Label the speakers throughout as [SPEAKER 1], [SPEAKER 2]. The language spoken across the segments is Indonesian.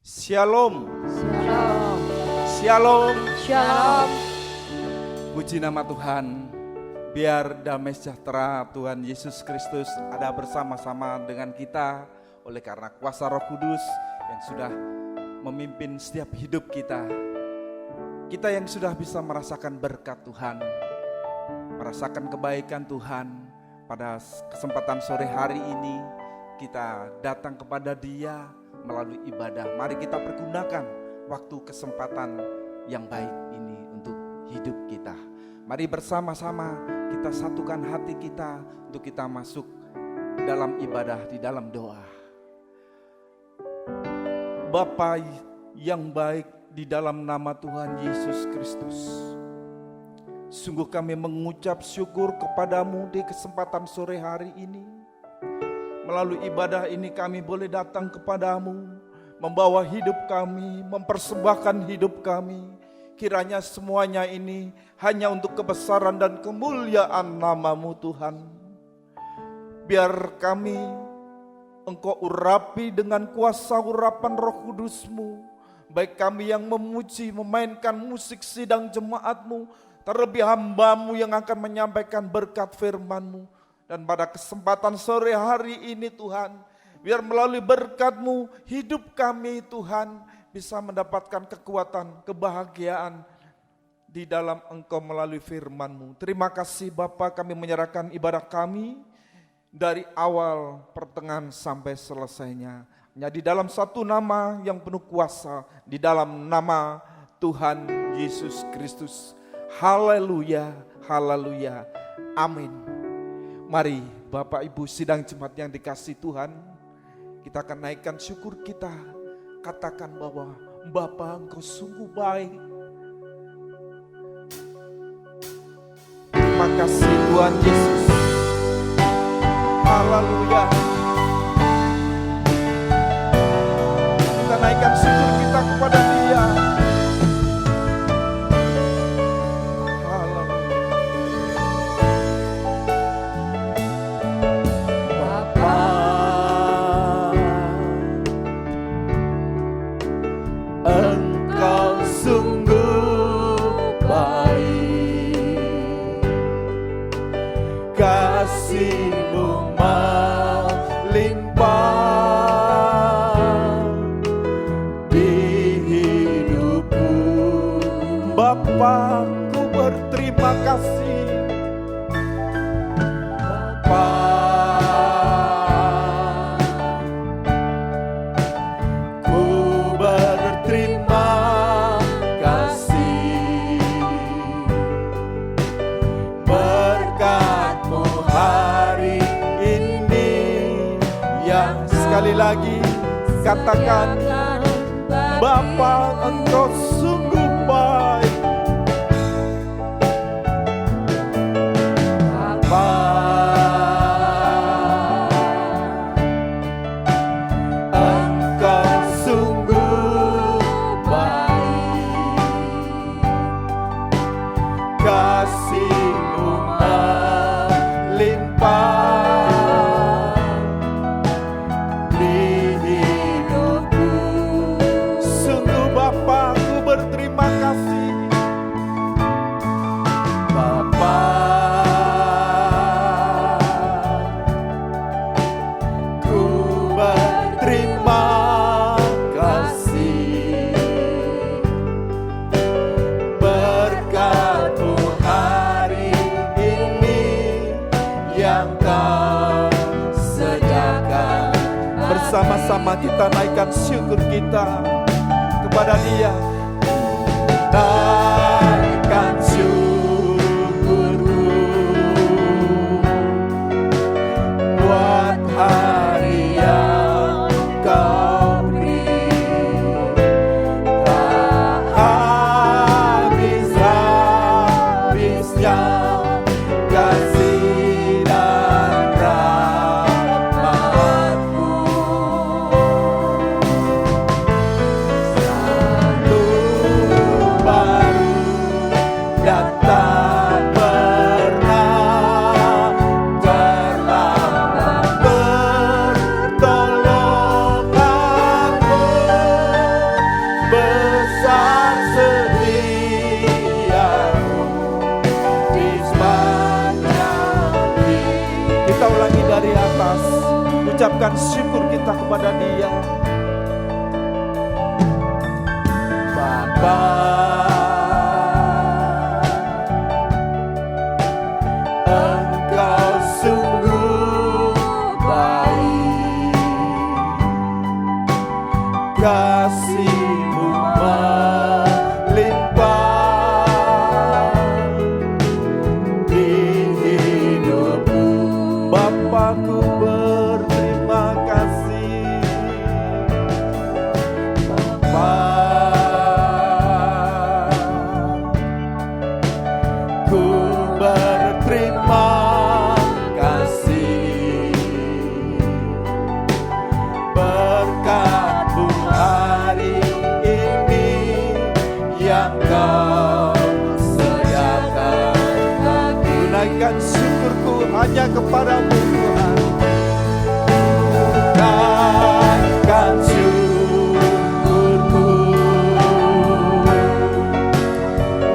[SPEAKER 1] Shalom.
[SPEAKER 2] Shalom.
[SPEAKER 1] Shalom.
[SPEAKER 2] Shalom.
[SPEAKER 1] Puji nama Tuhan. Biar damai sejahtera Tuhan Yesus Kristus ada bersama-sama dengan kita oleh karena kuasa Roh Kudus yang sudah memimpin setiap hidup kita. Kita yang sudah bisa merasakan berkat Tuhan, merasakan kebaikan Tuhan. Pada kesempatan sore hari ini kita datang kepada Dia melalui ibadah. Mari kita pergunakan waktu kesempatan yang baik ini untuk hidup kita. Mari bersama-sama kita satukan hati kita untuk kita masuk dalam ibadah, di dalam doa. Bapa yang baik, di dalam nama Tuhan Yesus Kristus, sungguh kami mengucap syukur kepadamu di kesempatan sore hari ini. Melalui ibadah ini kami boleh datang kepadamu, membawa hidup kami, mempersembahkan hidup kami. Kiranya semuanya ini hanya untuk kebesaran dan kemuliaan nama-Mu Tuhan. Biar kami Engkau urapi dengan kuasa urapan Roh Kudus-Mu. Baik kami yang memuji, memainkan musik sidang jemaat-Mu, terlebih hamba-Mu yang akan menyampaikan berkat firman-Mu. Dan pada kesempatan sore hari ini Tuhan, biar melalui berkat-Mu hidup kami Tuhan bisa mendapatkan kekuatan, kebahagiaan di dalam Engkau melalui firman-Mu. Terima kasih Bapa, kami menyerahkan ibadah kami dari awal, pertengahan sampai selesainya. Hanya di dalam satu nama yang penuh kuasa, di dalam nama Tuhan Yesus Kristus. Haleluya, haleluya, amin. Mari Bapak Ibu sidang jemaat yang dikasihi Tuhan, kita akan naikkan syukur kita. Katakan bahwa Bapa, Engkau sungguh baik. Terima kasih Tuhan Yesus. Haleluya. Kita naikkan syukur kita kepada Dia.
[SPEAKER 3] Kasih-Mu melimpah di hidupku.
[SPEAKER 1] Bapa, ku berterima kasih.
[SPEAKER 3] Bapa, ku berterima kasih. Berkat-Mu hari ini yang
[SPEAKER 1] Sekali lagi katakan, Bapa, Engkau sungguh baik.
[SPEAKER 3] Bapa, Engkau sungguh baik. Kasih-Mu melimpah di hidupku.
[SPEAKER 1] Sungguh Bapa, ku berterima kasih.
[SPEAKER 3] Bapa, ku berterima kasih. Berkat-Mu hari ini yang Kau sediakan.
[SPEAKER 1] Bersama-sama kita naikkan syukur kita kepada Dia.
[SPEAKER 3] Naikkan syukurku buat hari yang Kau beri. Tak habis-habisnya kasih dan rahmat-Mu. Selalu baru dan tak pernah terlambat bertolong aku.
[SPEAKER 1] mengucapkan syukur kita kepada Dia.
[SPEAKER 3] Bapa, Engkau sungguh baik, kasih-Mu melimpah di hidupku.
[SPEAKER 1] Bapakku berterima kasih.
[SPEAKER 3] Ku berterima kasih berkat-Mu hari ini yang Kau sediakan.
[SPEAKER 1] Tunaikan syukurku hanya kepadamu Tuhan.
[SPEAKER 3] Naikkan syukurku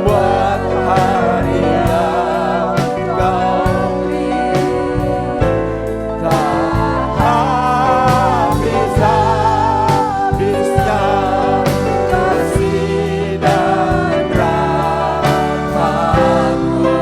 [SPEAKER 3] buat hari yang Kau beri. Tak habis-habisnya kasih dan rahmat-Mu.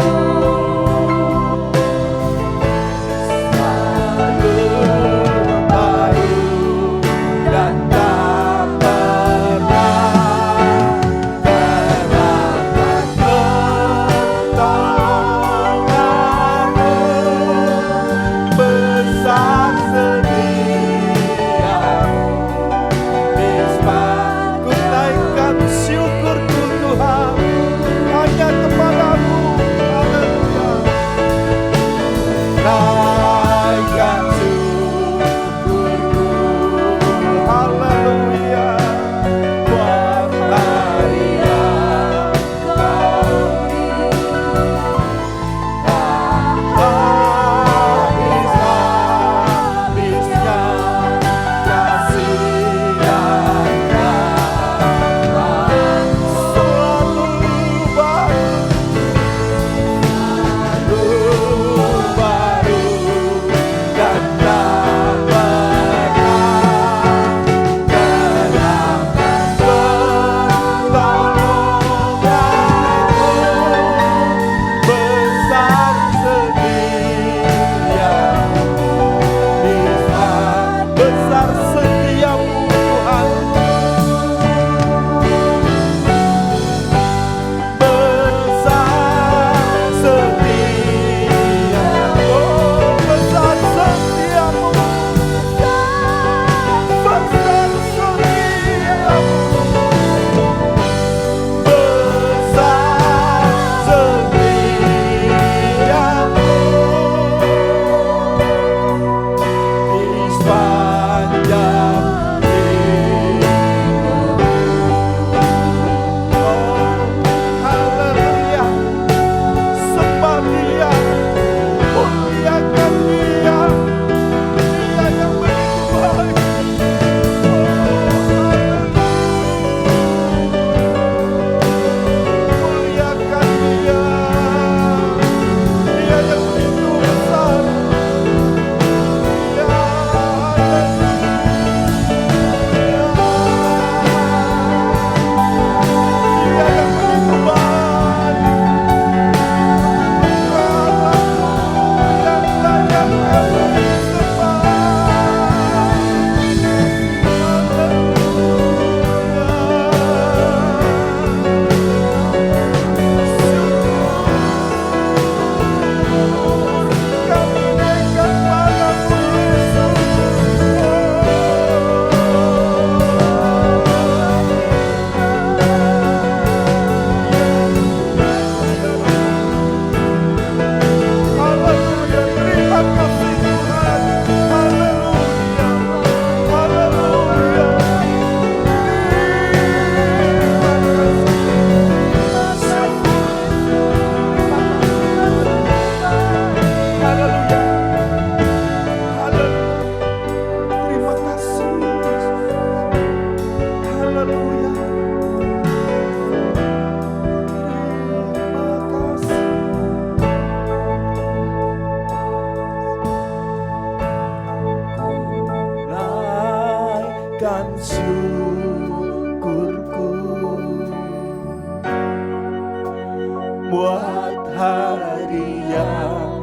[SPEAKER 3] buat hari yang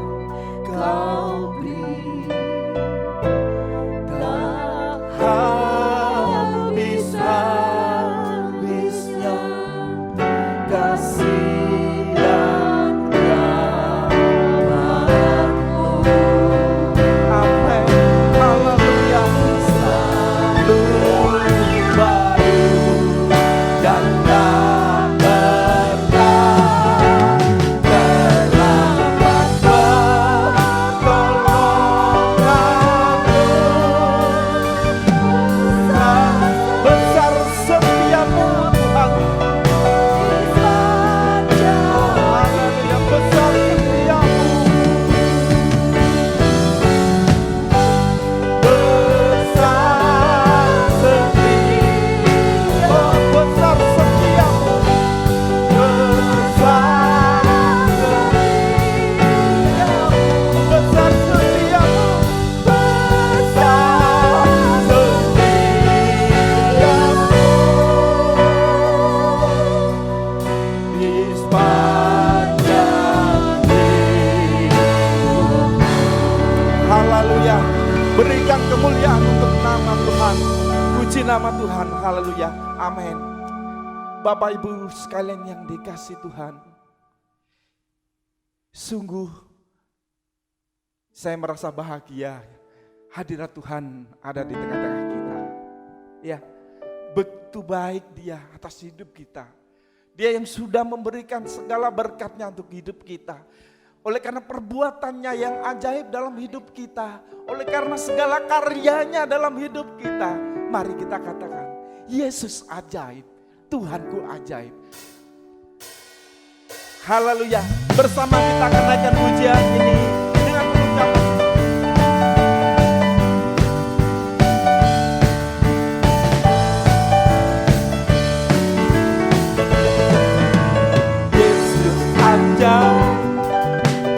[SPEAKER 3] kau beri. Tak habis-habisnya kasih dan rahmat-Mu.
[SPEAKER 1] Amin. Haleluya.
[SPEAKER 3] Selalu baru dan tak pernah terlambat pertolongan-Mu.
[SPEAKER 1] Besar setiamu Tuhan. Haleluya. Besar setiamu.
[SPEAKER 3] Besar setia,
[SPEAKER 1] Oh, besar setiamu.
[SPEAKER 3] besar setia,
[SPEAKER 1] Besar setiamu.
[SPEAKER 3] besar setiamu di sepanjang hidup.
[SPEAKER 1] Haleluya. Berikan kemuliaan untuk nama Tuhan. Puji nama Tuhan. Haleluya. Amin. Bapak Ibu sekalian yang dikasih Tuhan. Sungguh saya merasa bahagia hadirat Tuhan ada di tengah-tengah kita. Ya, begitu baik Dia atas hidup kita. Dia yang sudah memberikan segala berkat-Nya untuk hidup kita. Oleh karena perbuatannya yang ajaib dalam hidup kita, oleh karena segala karyanya dalam hidup kita, mari kita katakan, Yesus ajaib, Tuhanku ajaib. Haleluya, bersama kita akan naikkan pujian ini dengan pengucapan.
[SPEAKER 3] Yesus ajaib,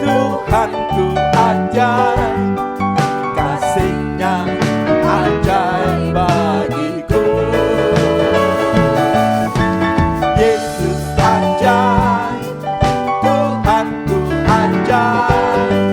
[SPEAKER 3] Tuhanku ajaib, kasih-Nya ajaib bagiku. Yesus ajaib, Tuhanku ajaib,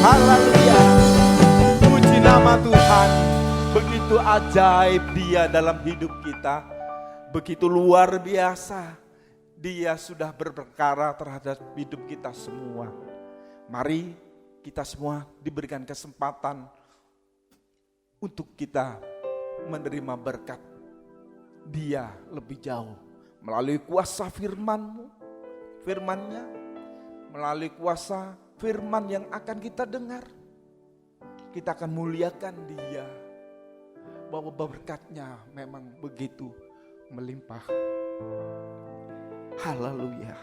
[SPEAKER 3] Haleluya. Puji nama Tuhan. Begitu ajaib Dia dalam hidup kita. Begitu luar biasa Dia sudah berperkara terhadap hidup kita semua. Mari kita semua diberikan kesempatan untuk kita menerima berkat Dia lebih jauh melalui kuasa firman-Nya, melalui kuasa firman yang akan kita dengar. Kita akan muliakan Dia, bahwa berkat-Nya memang begitu melimpah. Haleluya.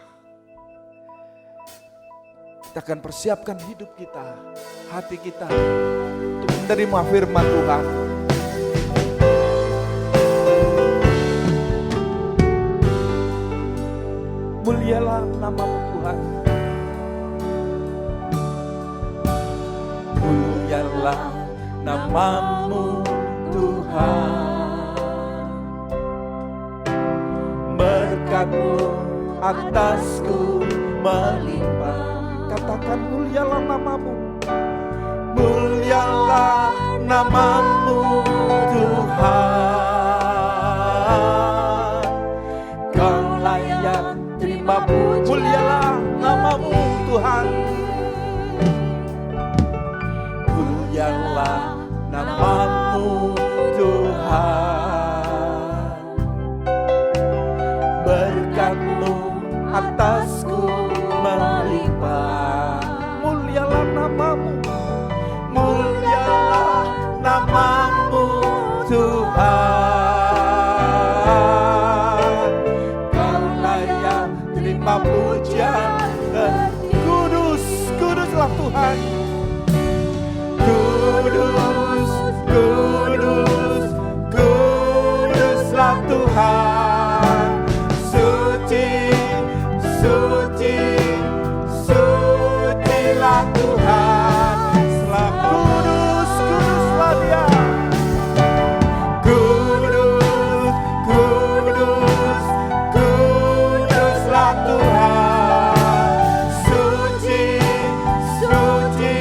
[SPEAKER 3] Kita akan persiapkan hidup kita, hati kita untuk menerima firman Tuhan. Mulialah nama-Mu Tuhan. Mulialah nama-Mu Tuhan. Berkat-Mu atasku melimpah. Katakan mulialah nama-Mu. Mulialah nama-Mu Tuhan. Kau layak terima pujian. Mulialah nama-Mu Tuhan. Mulialah nama-Mu Tuhan. Berkat-Mu atasku melimpah. Mulialah nama-Mu. Mulialah nama-Mu Tuhan. Kau layak terima pujian. Kudus, kuduslah Tuhan. Kudus, kudus, kuduslah Tuhan. Suci, suci, sucilah Tuhan. Selah kudus, kuduslah Dia. Kudus, kudus, kuduslah Tuhan. Suci, suci,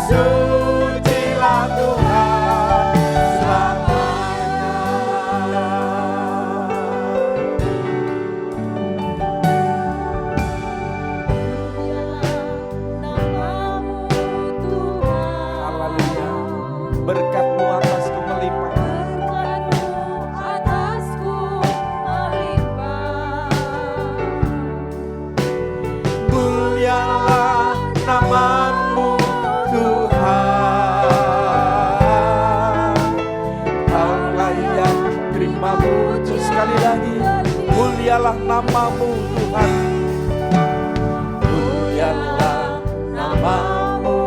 [SPEAKER 3] sucilah Tuhan selamanya. Haleluya. Berkat-Mu atasku melimpah. Mulialah nama-Mu Tuhan. Kau layak terima puji. Sekali lagi, mulialah nama-Mu Tuhan. Mulialah nama-Mu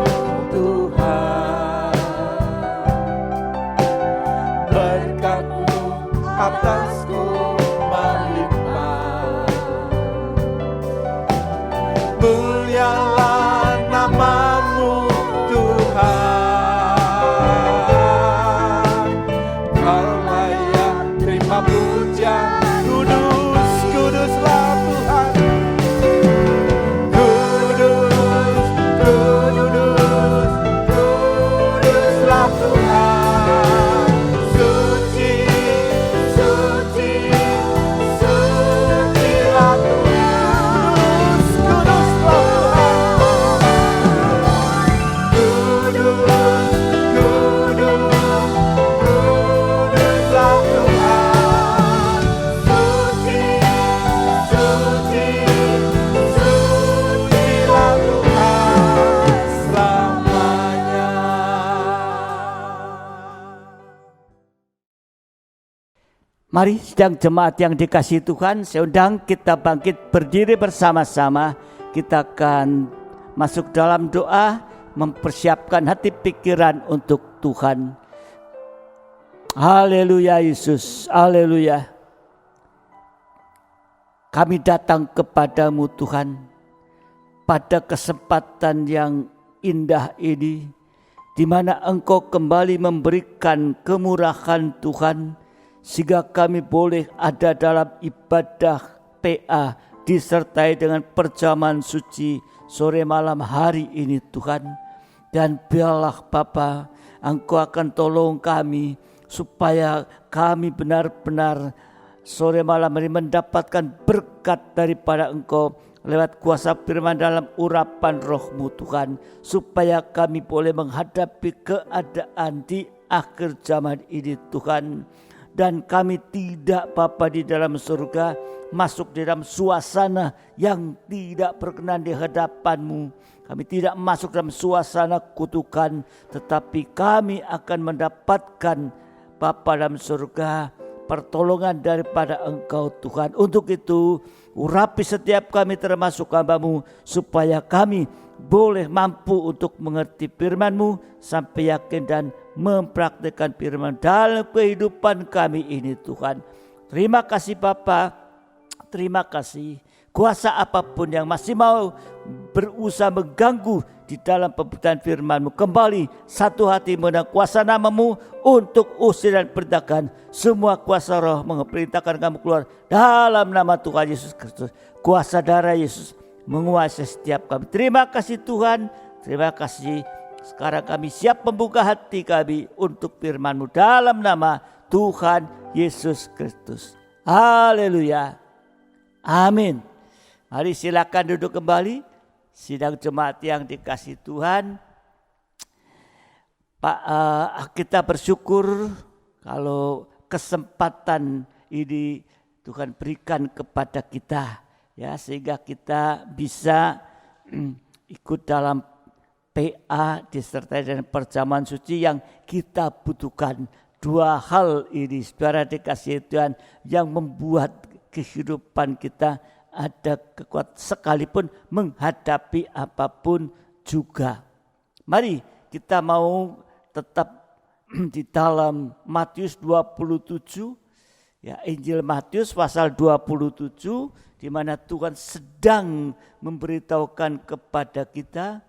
[SPEAKER 3] Tuhan. Berkat-Mu atasku melimpah. Mulialah nama-Mu Tuhan. Kau layak terima pujian. Kudus, kuduslah Tuhan. Kudus, kudus, kuduslah Tuhan. Suci, suci, sucilah Tuhan. Kudus, kuduslah Tuhan. Kudus, kudus, kuduslah Tuhan. Suci, suci, sucilah Tuhan selamanya.
[SPEAKER 2] Mari sidang jemaat yang dikasihi Tuhan, saya undang kita bangkit berdiri bersama-sama. Kita akan masuk dalam doa, mempersiapkan hati pikiran untuk Tuhan. Haleluya Yesus, haleluya. Kami datang kepadamu Tuhan, pada kesempatan yang indah ini, di mana Engkau kembali memberikan kemurahan Tuhan, sehingga kami boleh ada dalam ibadah PA disertai dengan perjamuan suci sore malam hari ini Tuhan. Dan biarlah Bapa, Engkau akan tolong kami supaya kami benar-benar sore malam ini mendapatkan berkat daripada Engkau lewat kuasa firman dalam urapan roh-Mu Tuhan, supaya kami boleh menghadapi keadaan di akhir zaman ini Tuhan. Dan kami tidak Bapa di dalam surga masuk di dalam suasana yang tidak berkenan di hadapan-Mu. Kami tidak masuk dalam suasana kutukan, tetapi kami akan mendapatkan Bapa dalam surga pertolongan daripada Engkau Tuhan. Untuk itu urapi setiap kami termasuk hamba-Mu, supaya kami boleh mampu untuk mengerti firman-Mu sampai yakin dan mempraktikkan firman dalam kehidupan kami ini Tuhan. Terima kasih Bapa, terima kasih. Kuasa apapun yang masih mau berusaha mengganggu di dalam pemberitaan firman-Mu, kembali satu hati menang kuasa nama-Mu untuk usir dan perintahkan semua kuasa roh, memperintahkan kami keluar dalam nama Tuhan Yesus Kristus. Kuasa darah Yesus menguasai setiap kami. Terima kasih Tuhan, terima kasih. Sekarang kami siap membuka hati kami untuk firman-Mu dalam nama Tuhan Yesus Kristus. Haleluya. Amin. Mari silakan duduk kembali. Sidang jemaat yang dikasihi Tuhan, kita bersyukur kalau kesempatan ini Tuhan berikan kepada kita, ya, sehingga kita bisa ikut dalam PA disertai dengan perjamuan suci yang kita butuhkan. Dua hal ini, saudara dikasihi Tuhan, yang membuat kehidupan kita ada kekuatan sekalipun menghadapi apapun juga. Mari kita mau tetap di dalam Matius 27, ya, Injil Matius pasal 27, di mana Tuhan sedang memberitahukan kepada kita,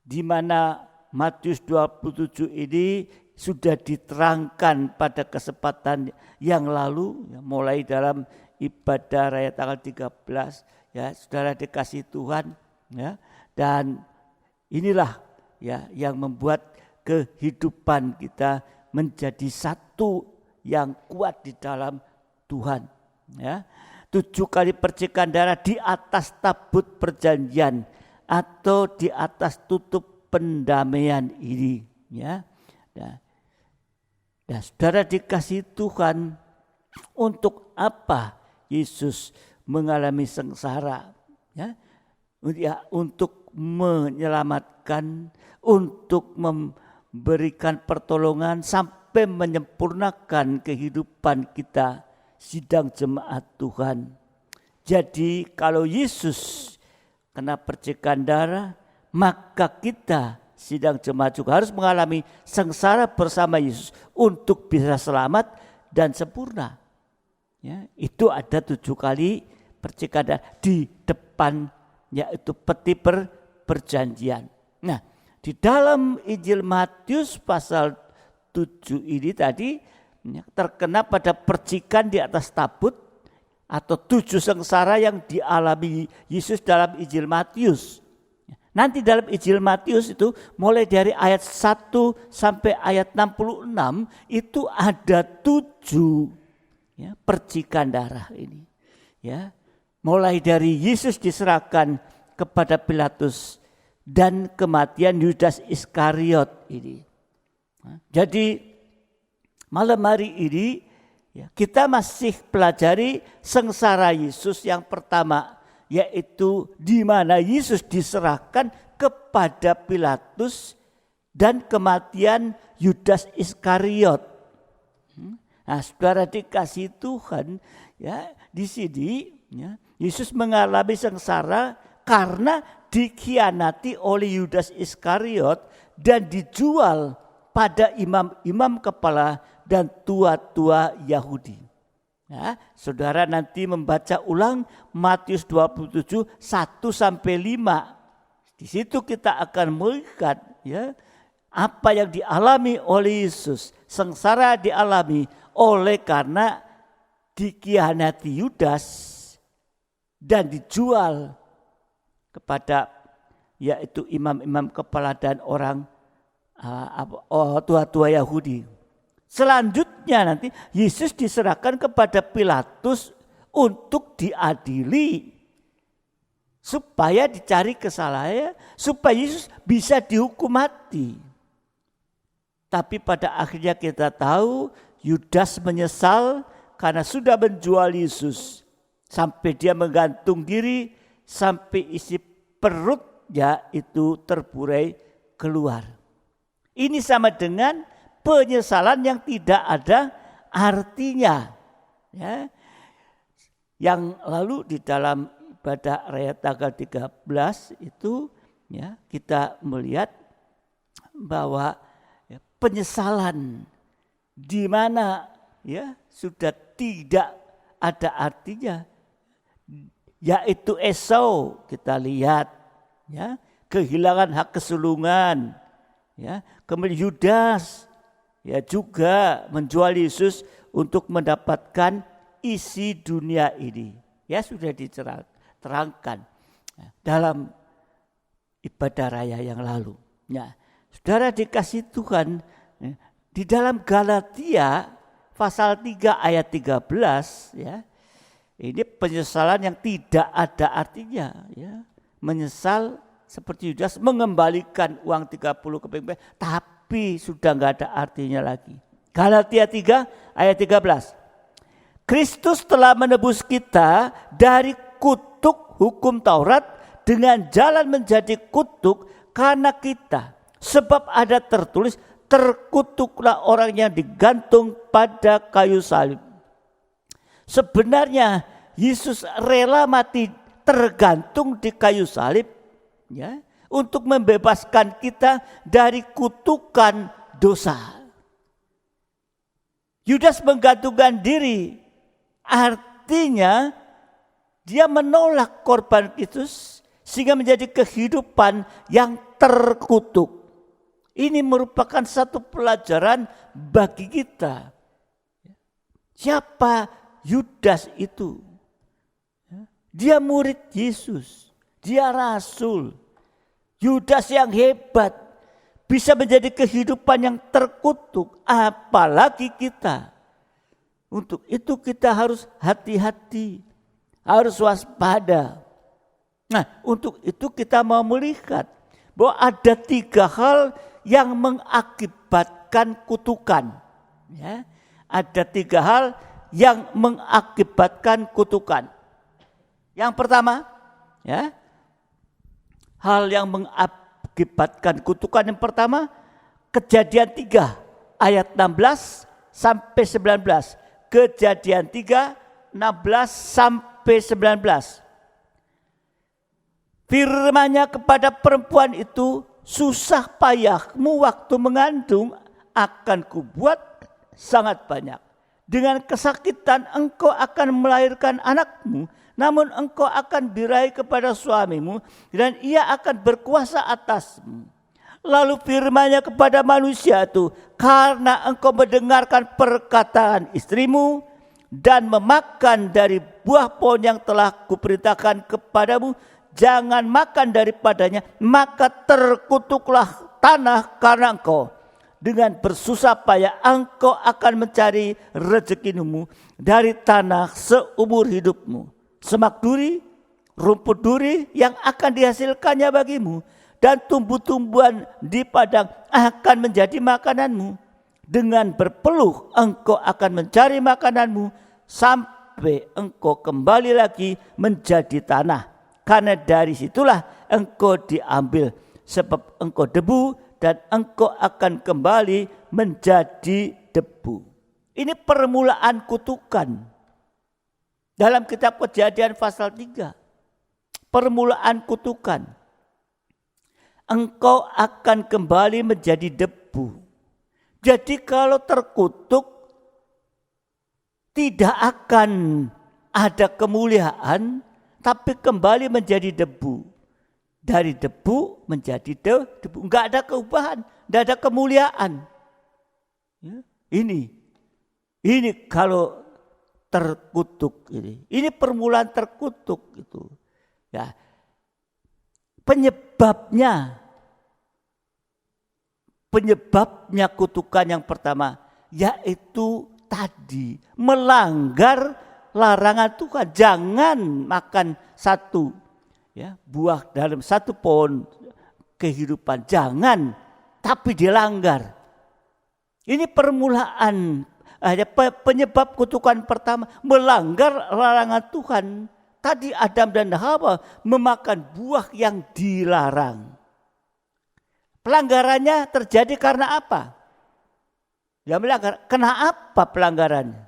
[SPEAKER 2] di mana Matius 27 ini sudah diterangkan pada kesempatan yang lalu, ya, mulai dalam ibadah raya tanggal 13, ya, saudara dikasih Tuhan, ya, dan inilah, ya, yang membuat kehidupan kita menjadi satu yang kuat di dalam Tuhan, ya. 7 kali percikan darah di atas tabut perjanjian atau di atas tutup pendamaian ini, ya. Nah, saudara dikasih Tuhan, untuk apa Yesus mengalami sengsara, ya, untuk menyelamatkan, untuk memberikan pertolongan sampai menyempurnakan kehidupan kita, sidang jemaat Tuhan. Jadi kalau Yesus kena percikan darah, maka kita sidang jemaat juga harus mengalami sengsara bersama Yesus untuk bisa selamat dan sempurna. Ya, itu ada 7 kali percikan darah di depan, yaitu peti perjanjian. Nah, di dalam Injil Matius pasal 7 ini tadi, ya, terkena pada percikan di atas tabut atau 7 sengsara yang dialami Yesus dalam Injil Matius. Nanti dalam Injil Matius itu mulai dari ayat 1 sampai ayat 66 itu ada 7, ya, percikan darah ini, ya, mulai dari Yesus diserahkan kepada Pilatus dan kematian Yudas Iskariot ini. Jadi malam hari ini, ya, kita masih pelajari sengsara Yesus yang pertama, yaitu di mana Yesus diserahkan kepada Pilatus dan kematian Yudas Iskariot. Nah, saudara dikasih Tuhan, ya, di sini, ya, Yesus mengalami sengsara karena dikhianati oleh Yudas Iskariot dan dijual pada imam-imam kepala dan tua-tua Yahudi. Ya, saudara nanti membaca ulang Matius 27 1 sampai 5. Di situ kita akan melihat, ya, apa yang dialami oleh Yesus. Sengsara dialami oleh karena dikhianati Yudas dan dijual kepada yaitu imam-imam kepala dan orang tua-tua Yahudi. Selanjutnya nanti Yesus diserahkan kepada Pilatus untuk diadili, supaya dicari kesalahannya, supaya Yesus bisa dihukum mati. Tapi pada akhirnya kita tahu Yudas menyesal karena sudah menjual Yesus, sampai dia menggantung diri, sampai isi perutnya itu terburai keluar. Ini sama dengan penyesalan yang tidak ada artinya. Ya. Yang lalu di dalam ibadah raya tanggal 13 itu ya, kita melihat bahwa ya, penyesalan di mana ya sudah tidak ada artinya, yaitu Esau, kita lihat ya, kehilangan hak kesulungan ya, kemudian Yudas ya juga menjual Yesus untuk mendapatkan isi dunia ini. Ya sudah diterangkan dalam ibadah raya yang lalu. Ya, saudara dikasih Tuhan, di dalam Galatia pasal 3 ayat 13 ya. Ini penyesalan yang tidak ada artinya ya. Menyesal seperti Yudas mengembalikan uang 30 keping, tapi sudah enggak ada artinya lagi. Galatia 3 ayat 13. Kristus telah menebus kita dari kutuk hukum Taurat dengan jalan menjadi kutuk karena kita. Sebab ada tertulis, terkutuklah orang yang digantung pada kayu salib. Sebenarnya Yesus rela mati tergantung di kayu salib ya, untuk membebaskan kita dari kutukan dosa. Yudas menggantungkan diri, artinya dia menolak korban Kristus sehingga menjadi kehidupan yang terkutuk. Ini merupakan satu pelajaran bagi kita. Siapa Yudas itu? Dia murid Yesus, dia rasul. Yudas yang hebat bisa menjadi kehidupan yang terkutuk, apalagi kita. Untuk itu kita harus hati-hati, harus waspada. Nah, untuk itu kita mau melihat bahwa ada 3 hal yang mengakibatkan kutukan. Ya, ada 3 hal yang mengakibatkan kutukan. Yang pertama, ya, hal yang mengakibatkan kutukan yang pertama, Kejadian 3 ayat 16 sampai 19. Kejadian 3 16 sampai 19. Firman-Nya kepada perempuan itu, susah payahmu waktu mengandung akan kubuat sangat banyak. Dengan kesakitan engkau akan melahirkan anakmu, namun engkau akan birahi kepada suamimu dan ia akan berkuasa atasmu. Lalu firman-Nya kepada manusia itu, karena engkau mendengarkan perkataan istrimu dan memakan dari buah pohon yang telah kuperintahkan kepadamu, jangan makan daripadanya, maka terkutuklah tanah karena engkau. Dengan bersusah payah engkau akan mencari rezekimu dari tanah seumur hidupmu. Semak duri, rumput duri yang akan dihasilkannya bagimu, dan tumbuh-tumbuhan di padang akan menjadi makananmu. Dengan berpeluh engkau akan mencari makananmu sampai engkau kembali lagi menjadi tanah. Karena dari situlah engkau diambil, sebab engkau debu dan engkau akan kembali menjadi debu. Ini permulaan kutukan. Dalam kitab Kejadian pasal 3. Permulaan kutukan. Engkau akan kembali menjadi debu. Jadi kalau terkutuk, tidak akan ada kemuliaan, tapi kembali menjadi debu. Dari debu menjadi debu. Enggak ada perubahan, enggak ada kemuliaan. Ya, ini kalau terkutuk ini permulaan terkutuk itu. Ya. Penyebab penyebabnya kutukan yang pertama, yaitu tadi melanggar larangan Tuhan. Jangan makan satu buah dalam satu pohon kehidupan, jangan, tapi dilanggar. Ini permulaan, penyebab kutukan pertama, melanggar larangan Tuhan. Tadi Adam dan Hawa memakan buah yang dilarang. Pelanggarannya terjadi karena apa? Ya melanggar. Kenapa pelanggarannya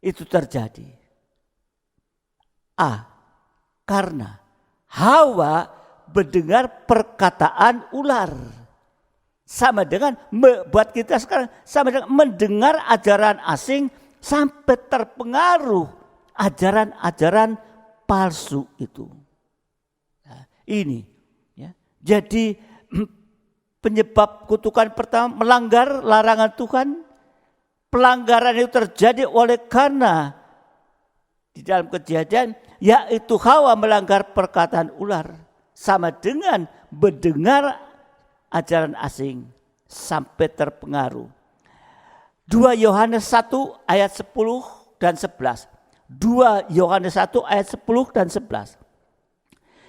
[SPEAKER 2] itu terjadi? Karena Hawa mendengar perkataan ular. Sama dengan buat kita sekarang, sama dengan mendengar ajaran asing sampai terpengaruh ajaran-ajaran palsu itu. Nah, ini ya. Jadi penyebab kutukan pertama melanggar larangan Tuhan. Pelanggaran itu terjadi oleh karena di dalam Kejadian yaitu Hawa melanggar perkataan ular, sama dengan mendengar ajaran asing sampai terpengaruh. 2 Yohanes 1 ayat 10 dan 11. 2 Yohanes 1 ayat 10 dan 11.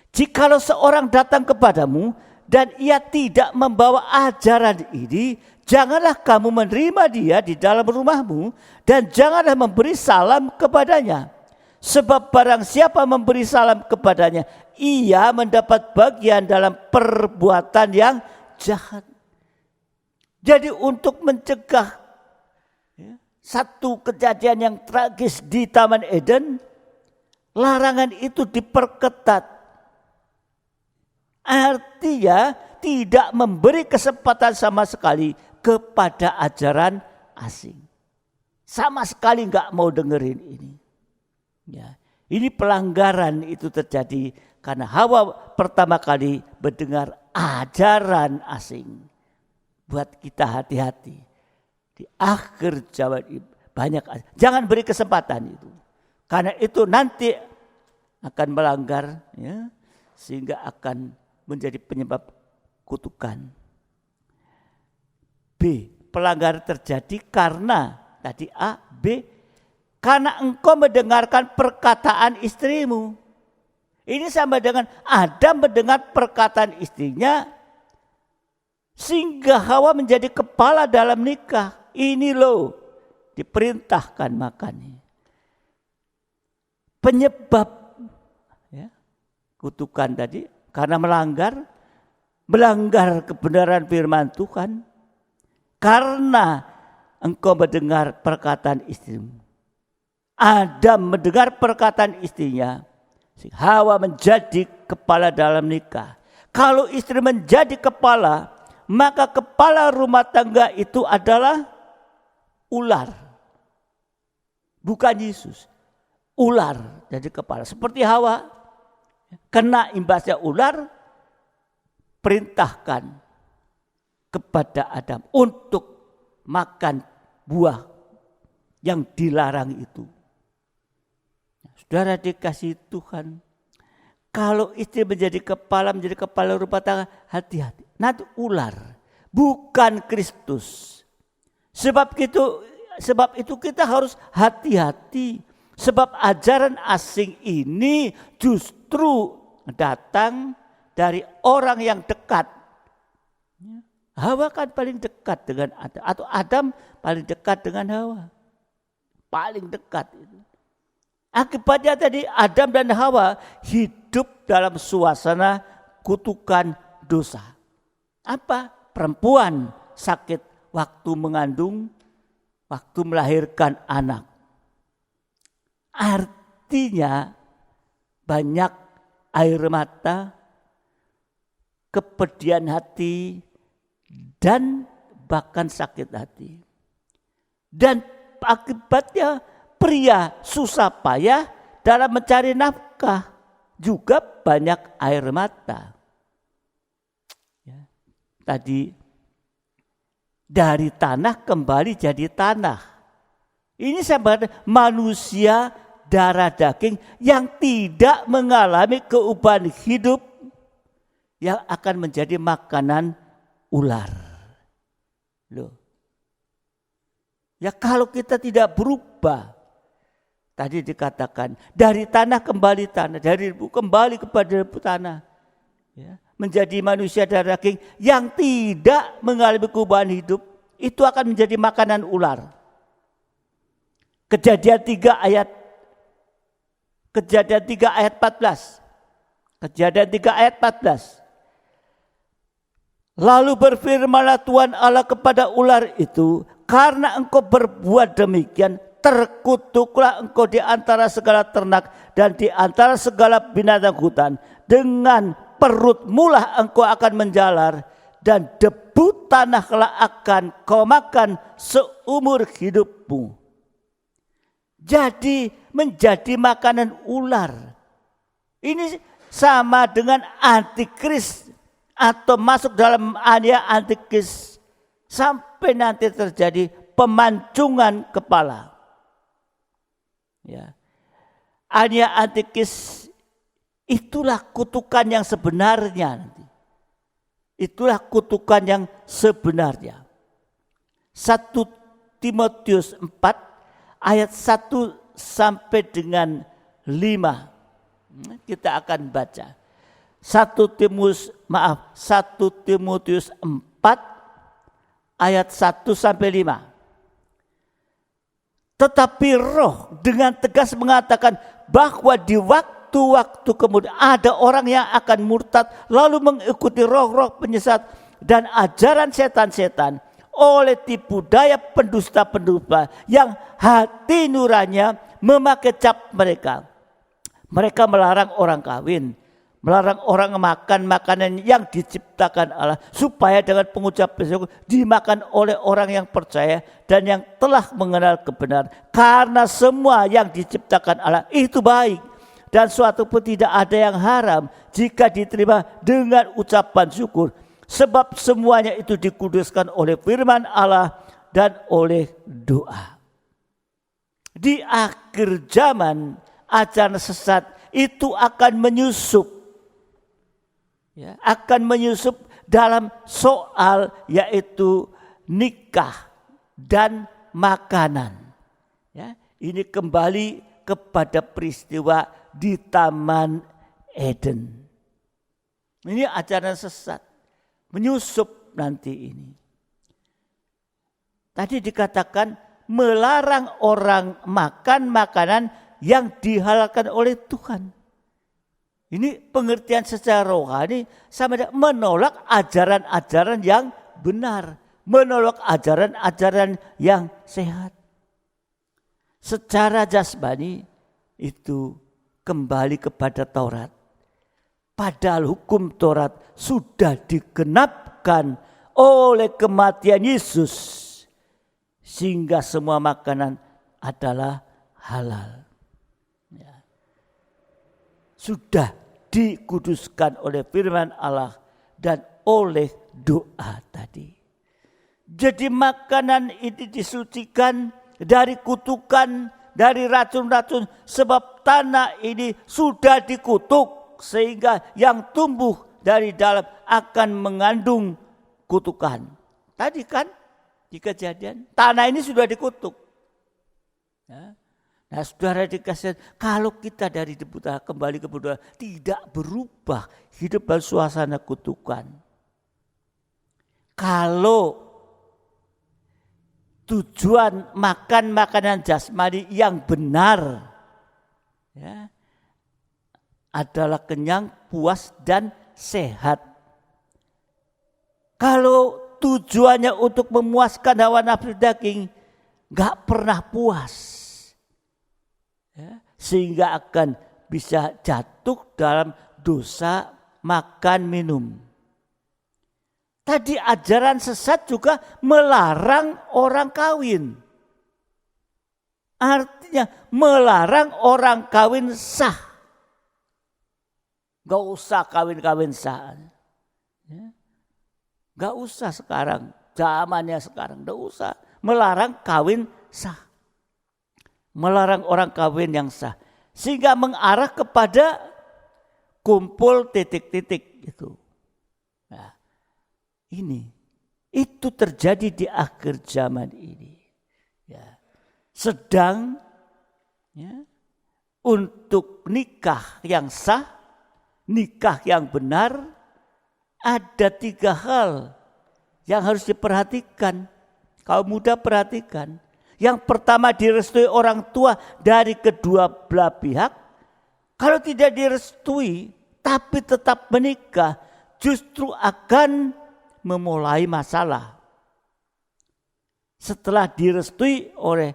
[SPEAKER 2] Jikalau seorang datang kepadamu dan ia tidak membawa ajaran ini, janganlah kamu menerima dia di dalam rumahmu dan janganlah memberi salam kepadanya. Sebab barang siapa memberi salam kepadanya, ia mendapat bagian dalam perbuatan yang jahat. Jadi untuk mencegah satu kejadian yang tragis di Taman Eden, larangan itu diperketat. Artinya tidak memberi kesempatan sama sekali kepada ajaran asing. Sama sekali enggak mau dengerin ini. Ya, ini pelanggaran itu terjadi karena Hawa pertama kali mendengar ajaran asing. Buat kita hati-hati. Di akhir zaman banyak, jangan beri kesempatan itu. Karena itu nanti akan melanggar, ya, sehingga akan menjadi penyebab kutukan. B, pelanggaran terjadi karena tadi A, B, karena engkau mendengarkan perkataan istrimu. Ini sama dengan Adam mendengar perkataan istrinya sehingga Hawa menjadi kepala dalam nikah. Ini loh diperintahkan makannya. Penyebab kutukan tadi karena melanggar kebenaran firman Tuhan. Karena engkau mendengar perkataan istrimu. Adam mendengar perkataan istrinya, Hawa menjadi kepala dalam nikah. Kalau istri menjadi kepala, maka kepala rumah tangga itu adalah ular. Bukan Yesus. Ular jadi kepala. Seperti Hawa, kena imbasnya ular, perintahkan kepada Adam untuk makan buah yang dilarang itu. Saudara dikasih Tuhan, kalau istri menjadi kepala rumah tangga, hati-hati. Nanti ular, bukan Kristus. Sebab itu kita harus hati-hati. Sebab ajaran asing ini justru datang dari orang yang dekat. Hawa kan paling dekat dengan Adam, atau Adam paling dekat dengan Hawa. Paling dekat itu. Akibatnya tadi Adam dan Hawa hidup dalam suasana kutukan dosa. Apa? Perempuan sakit waktu mengandung, waktu melahirkan anak. Artinya banyak air mata, kepedihan hati, dan bahkan sakit hati. Dan akibatnya pria susah payah dalam mencari nafkah, juga banyak air mata. Ya. Tadi dari tanah kembali jadi tanah. Ini sama manusia darah daging yang tidak mengalami keubahan hidup, yang akan menjadi makanan ular. Loh. Ya kalau kita tidak berubah, tadi dikatakan dari tanah kembali tanah, dari debu kembali kepada debu tanah. Ya, menjadi manusia dari daging yang tidak mengalami perubahan hidup, itu akan menjadi makanan ular. Kejadian 3 ayat 14. Kejadian 3 ayat 14. Lalu berfirmanlah Tuhan Allah kepada ular itu, karena engkau berbuat demikian, terkutuklah engkau di antara segala ternak dan di antara segala binatang hutan. Dengan perutmulah engkau akan menjalar, dan debu tanah akan kau makan seumur hidupmu. Jadi menjadi makanan ular. Ini sama dengan antikris atau masuk dalam ania antikris sampai nanti terjadi pemancungan kepala. Ya. Ania antikris itulah kutukan yang sebenarnya nanti. Itulah kutukan yang sebenarnya. 1 Timotius 4 ayat 1 sampai dengan 5. Kita akan baca. 1 Timotius 4 ayat 1 sampai 5. Tetapi Roh dengan tegas mengatakan bahwa di waktu-waktu kemudian ada orang yang akan murtad lalu mengikuti roh-roh penyesat dan ajaran setan-setan oleh tipu daya pendusta-pendusta yang hati nuraninya memakai cap mereka. Mereka melarang orang kawin, melarang orang makan makanan yang diciptakan Allah, supaya dengan pengucapan syukur dimakan oleh orang yang percaya dan yang telah mengenal kebenaran. Karena semua yang diciptakan Allah itu baik, dan suatu pun tidak ada yang haram jika diterima dengan ucapan syukur. Sebab semuanya itu dikuduskan oleh firman Allah dan oleh doa. Di akhir zaman ajaran sesat itu akan menyusup. Ya, akan menyusup dalam soal yaitu nikah dan makanan. Ya, ini kembali kepada peristiwa di Taman Eden. Ini ajaran sesat menyusup nanti ini. Tadi dikatakan melarang orang makan makanan yang dihalalkan oleh Tuhan. Ini pengertian secara rohani sama dengan menolak ajaran-ajaran yang benar, menolak ajaran-ajaran yang sehat. Secara jasmani itu kembali kepada Taurat. Padahal hukum Taurat sudah digenapkan oleh kematian Yesus, sehingga semua makanan adalah halal. Ya. Sudah dikuduskan oleh firman Allah dan oleh doa tadi. Jadi makanan ini disucikan dari kutukan, dari racun-racun, sebab tanah ini sudah dikutuk sehingga yang tumbuh dari dalam akan mengandung kutukan. Tadi kan di Kejadian tanah ini sudah dikutuk. Ya. Nah, saudara dikasih, kalau kita dari debu tanah kembali ke budaya tidak berubah hidup dalam suasana kutukan. Kalau tujuan makan makanan jasmani yang benar, ya, adalah kenyang, puas, dan sehat. Kalau tujuannya untuk memuaskan hawa nafsu daging, gak pernah puas. Ya, sehingga akan bisa jatuh dalam dosa makan minum. Tadi ajaran sesat juga melarang orang kawin. Artinya melarang orang kawin sah. Gak usah kawin-kawin sah. Ya. Gak usah sekarang, zamannya sekarang, gak usah. Melarang kawin sah. Melarang orang kawin yang sah. Sehingga mengarah kepada kumpul titik-titik itu. ini. Itu terjadi di akhir zaman ini. Ya. Sedang ya, untuk nikah yang sah, nikah yang benar, ada 3 hal yang harus diperhatikan. Kaum muda perhatikan. Yang pertama, direstui orang tua dari kedua belah pihak. Kalau tidak direstui tapi tetap menikah, justru akan memulai masalah. Setelah direstui oleh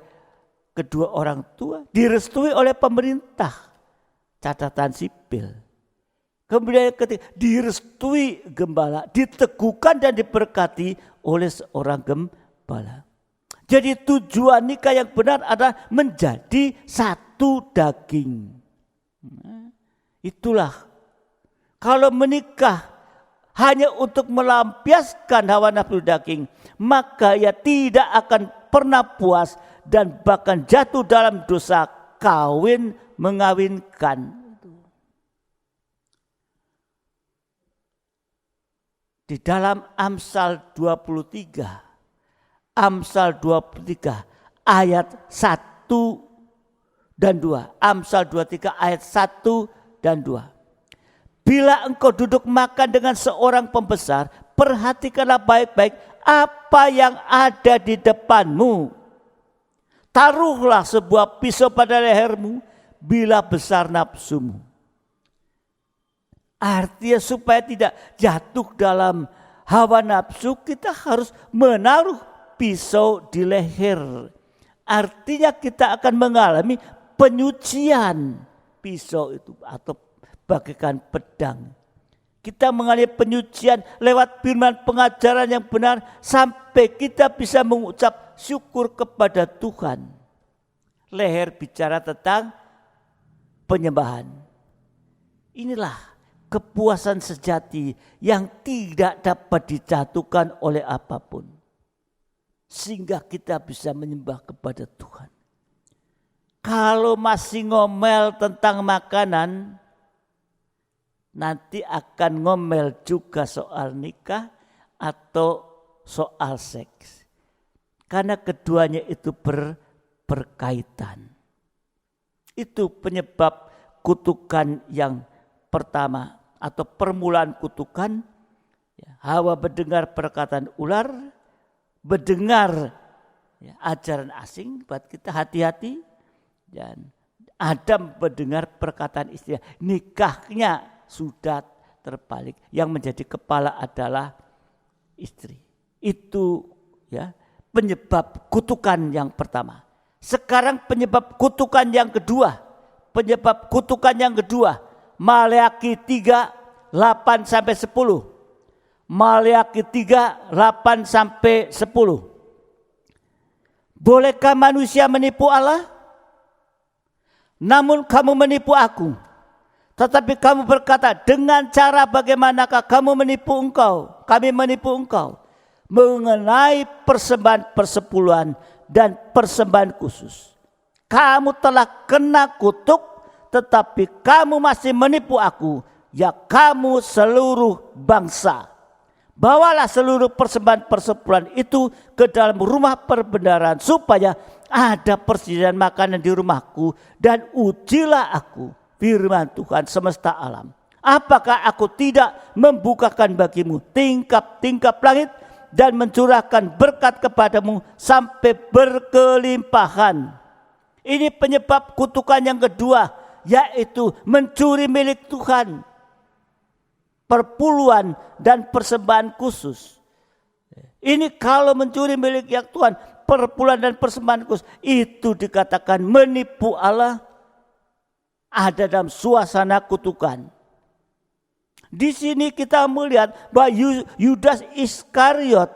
[SPEAKER 2] kedua orang tua, direstui oleh pemerintah, catatan sipil. Kemudian ketika direstui gembala, diteguhkan dan diberkati oleh seorang gembala. Jadi tujuan nikah yang benar adalah menjadi satu daging. Itulah, kalau menikah hanya untuk melampiaskan hawa nafsu daging, maka ia tidak akan pernah puas dan bahkan jatuh dalam dosa kawin mengawinkan. Di dalam Amsal 23 ayat 1 dan 2. Amsal 23 ayat 1 dan 2. Bila engkau duduk makan dengan seorang pembesar, perhatikanlah baik-baik apa yang ada di depanmu. Taruhlah sebuah pisau pada lehermu bila besar nafsumu. Artinya supaya tidak jatuh dalam hawa nafsu, kita harus menaruh pisau di leher. Artinya kita akan mengalami penyucian pisau itu atau bagaikan pedang. Kita mengalami penyucian lewat firman pengajaran yang benar sampai kita bisa mengucap syukur kepada Tuhan. Leher bicara tentang penyembahan. Inilah kepuasan sejati yang tidak dapat dijatuhkan oleh apapun. Sehingga kita bisa menyembah kepada Tuhan. Kalau masih ngomel tentang makanan, nanti akan ngomel juga soal nikah atau soal seks. Karena keduanya itu berkaitan. Itu penyebab kutukan yang pertama atau permulaan kutukan. Hawa mendengar perkataan ular, mendengar ajaran asing, buat kita hati-hati. Dan Adam mendengar perkataan istrinya, nikahnya sudah terbalik. Yang menjadi kepala adalah istri. Itu ya penyebab kutukan yang pertama. Sekarang penyebab kutukan yang kedua. Penyebab kutukan yang kedua. Maleakhi 3, 8 sampai 10. Maleakhi 3, 8 sampai 10. Bolehkah manusia menipu Allah? Namun kamu menipu aku. Tetapi kamu berkata, dengan cara bagaimanakah kamu menipu engkau? Kami menipu engkau. Mengenai persembahan persepuluhan dan persembahan khusus. Kamu telah kena kutuk, tetapi kamu masih menipu aku, ya kamu seluruh bangsa. Bawalah seluruh persembahan persepuluhan itu ke dalam rumah perbendaharaan, supaya ada persediaan makanan di rumahku, dan ujilah aku, firman Tuhan semesta alam. Apakah aku tidak membukakan bagimu tingkap-tingkap langit dan mencurahkan berkat kepadamu sampai berkelimpahan. Ini penyebab kutukan yang kedua, yaitu mencuri milik Tuhan. Perpuluhan dan persembahan khusus. Ini kalau mencuri milik yang Tuhan, perpuluhan dan persembahan khusus, itu dikatakan menipu Allah, ada dalam suasana kutukan. Di sini kita melihat bahwa Yudas Iskariot,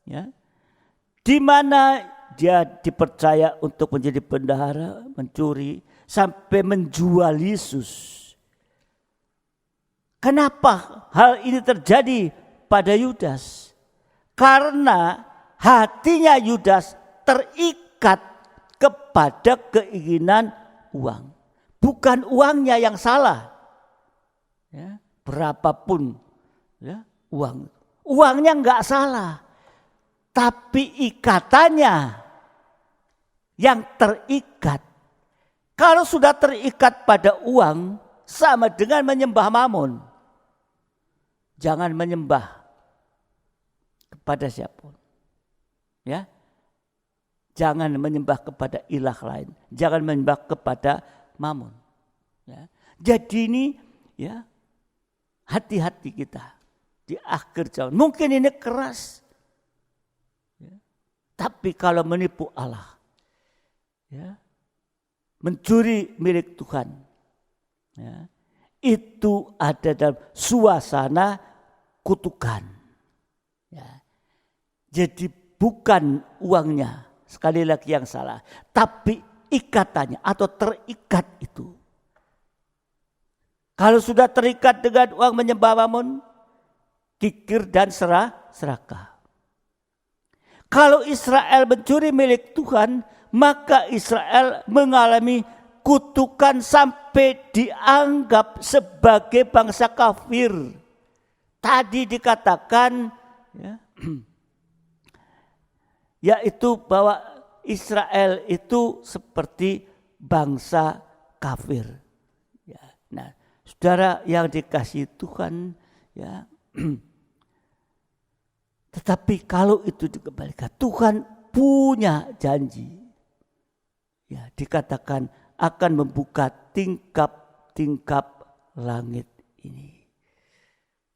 [SPEAKER 2] ya, di mana dia dipercaya untuk menjadi bendahara, mencuri, sampai menjual Yesus. Kenapa hal ini terjadi pada Yudas? Karena hatinya Yudas terikat kepada keinginan uang. Bukan uangnya yang salah. Ya, berapapun ya, uang. Uangnya enggak salah, tapi ikatannya yang terikat. Kalau sudah terikat pada uang, sama dengan menyembah Mammon. Jangan menyembah kepada siapapun. Ya. Jangan menyembah kepada ilah lain. Jangan menyembah kepada Mammon. Ya. Jadi ini ya hati-hati kita di akhir zaman. Mungkin ini keras. Ya. Tapi kalau menipu Allah. Ya, mencuri milik Tuhan. Ya, itu ada dalam suasana kutukan. Ya. Jadi bukan uangnya sekali lagi yang salah, tapi ikatannya atau terikat itu. Kalau sudah terikat dengan uang menyembah Mammon, kikir dan serakah. Kalau Israel mencuri milik Tuhan, maka Israel mengalami kutukan sampai dianggap sebagai bangsa kafir. Tadi dikatakan ya, yaitu bahwa Israel itu seperti bangsa kafir. Ya, nah, saudara yang dikasihi Tuhan, ya, tetapi kalau itu dikembalikan, Tuhan punya janji. Ya, dikatakan akan membuka tingkap-tingkap langit ini.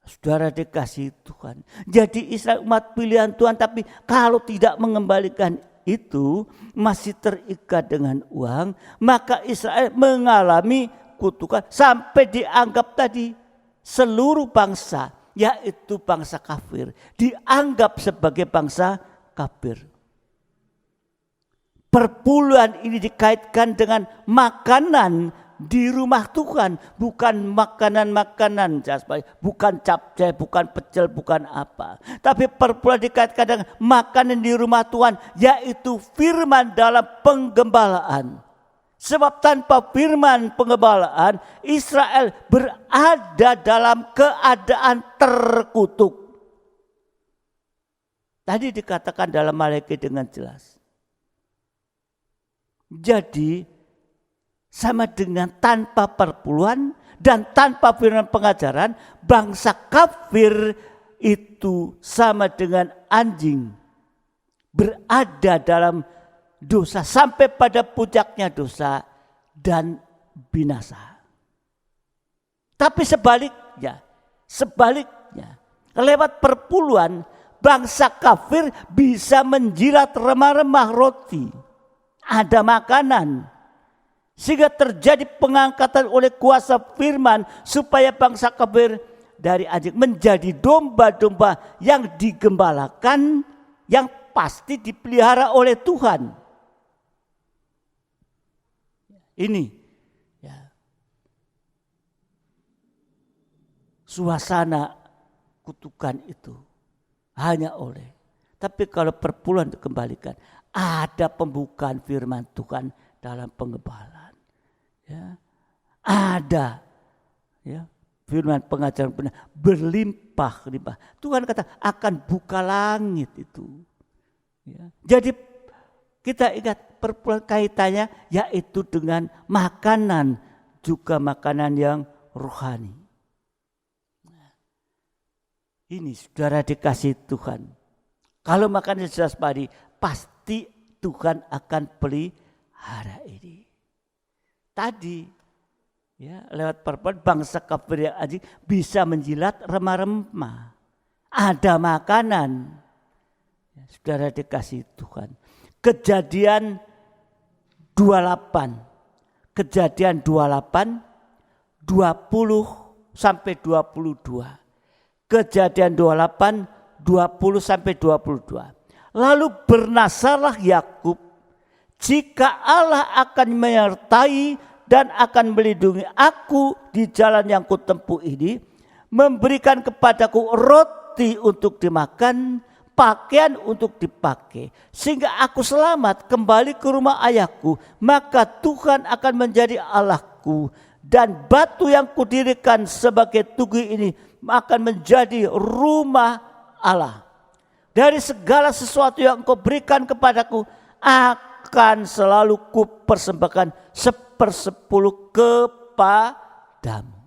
[SPEAKER 2] Saudara dikasihi Tuhan. Jadi Israel umat pilihan Tuhan, tapi kalau tidak mengembalikan itu, masih terikat dengan uang, maka Israel mengalami kutukan sampai dianggap tadi seluruh bangsa, yaitu bangsa kafir, dianggap sebagai bangsa kafir. Perpuluhan ini dikaitkan dengan makanan di rumah Tuhan, bukan makanan-makanan, bukan capcay, bukan pecel, bukan apa. Tapi perpuluhan dikaitkan dengan makanan di rumah Tuhan, yaitu firman dalam penggembalaan. Sebab tanpa firman penggembalaan, Israel berada dalam keadaan terkutuk. Tadi dikatakan dalam Maleakhi dengan jelas. Jadi sama dengan tanpa perpuluhan dan tanpa firman pengajaran, bangsa kafir itu sama dengan anjing, berada dalam dosa sampai pada puncaknya dosa dan binasa. Tapi sebaliknya, lewat perpuluhan bangsa kafir bisa menjilat remah-remah roti. Ada makanan. Sehingga terjadi pengangkatan oleh kuasa firman supaya bangsa kafir dari anjing menjadi domba-domba yang digembalakan, yang pasti dipelihara oleh Tuhan. Ini ya, suasana kutukan itu hanya oleh. Tapi kalau perpuluhan dikembalikan, ada pembukaan firman Tuhan dalam penggembalaan. Ya, ada ya, firman pengajaran benar berlimpah-limpah. Tuhan kata akan buka langit itu. Ya, jadi kita ingat perpuluhan kaitannya yaitu dengan makanan, juga makanan yang rohani. Nah, ini saudara dikasih Tuhan. Kalau makanan jelas padi, pasti Tuhan akan pelihara ini. Tadi ya, lewat perpuluhan bangsa kafir yang anjing bisa menjilat remah-remah. Ada makanan. Ya, saudara dikasih Tuhan. Kejadian 28. Kejadian 28 20 sampai 22. Kejadian 28 20 sampai 22. Lalu bernasarlah Yakub, jika Allah akan menyertai dan akan melindungi aku di jalan yang kutempuh ini, memberikan kepadaku roti untuk dimakan, pakaian untuk dipakai, sehingga aku selamat kembali ke rumah ayahku, maka Tuhan akan menjadi Allahku, dan batu yang kudirikan sebagai tugu ini akan menjadi rumah Allah. Dari segala sesuatu yang Engkau berikan kepadaku, akan selalu kupersembahkan 1/10 kepadamu.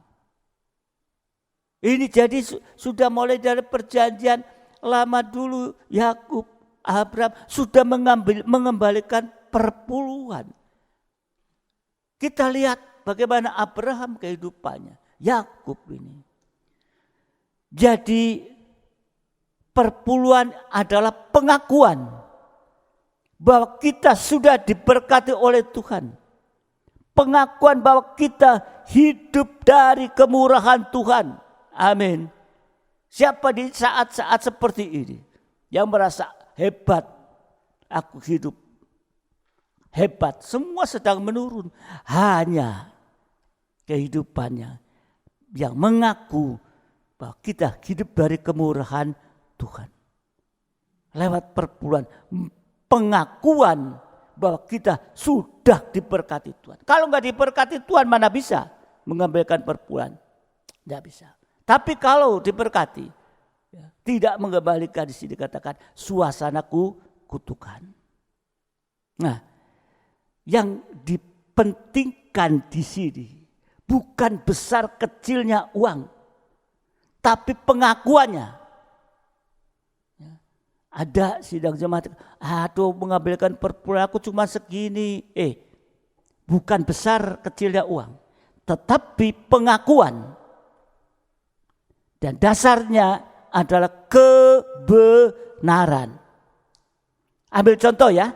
[SPEAKER 2] Ini jadi sudah mulai dari perjanjian lama dulu, Yakub, Abraham sudah mengembalikan perpuluhan. Kita lihat bagaimana Abraham kehidupannya, Yakub ini. Jadi perpuluhan adalah pengakuan bahwa kita sudah diberkati oleh Tuhan. Pengakuan bahwa kita hidup dari kemurahan Tuhan. Amin. Siapa di saat-saat seperti ini yang merasa hebat, aku hidup hebat, semua sedang menurun. Hanya kehidupannya yang mengaku bahwa kita hidup dari kemurahan Tuhan. Lewat perpuluhan, pengakuan bahwa kita sudah diberkati Tuhan. Kalau nggak diberkati Tuhan, mana bisa mengembalikan perpuluhan? Tidak bisa. Tapi kalau diberkati, tidak mengembalikan, di sini dikatakan suasanaku kutukan. Nah, yang dipentingkan di sini bukan besar kecilnya uang, tapi pengakuannya. Ada sidang jemaat, aduh mengambilkan perpuluhan aku cuma segini. Bukan besar kecilnya uang, tetapi pengakuan. Dan dasarnya adalah kebenaran. Ambil contoh ya.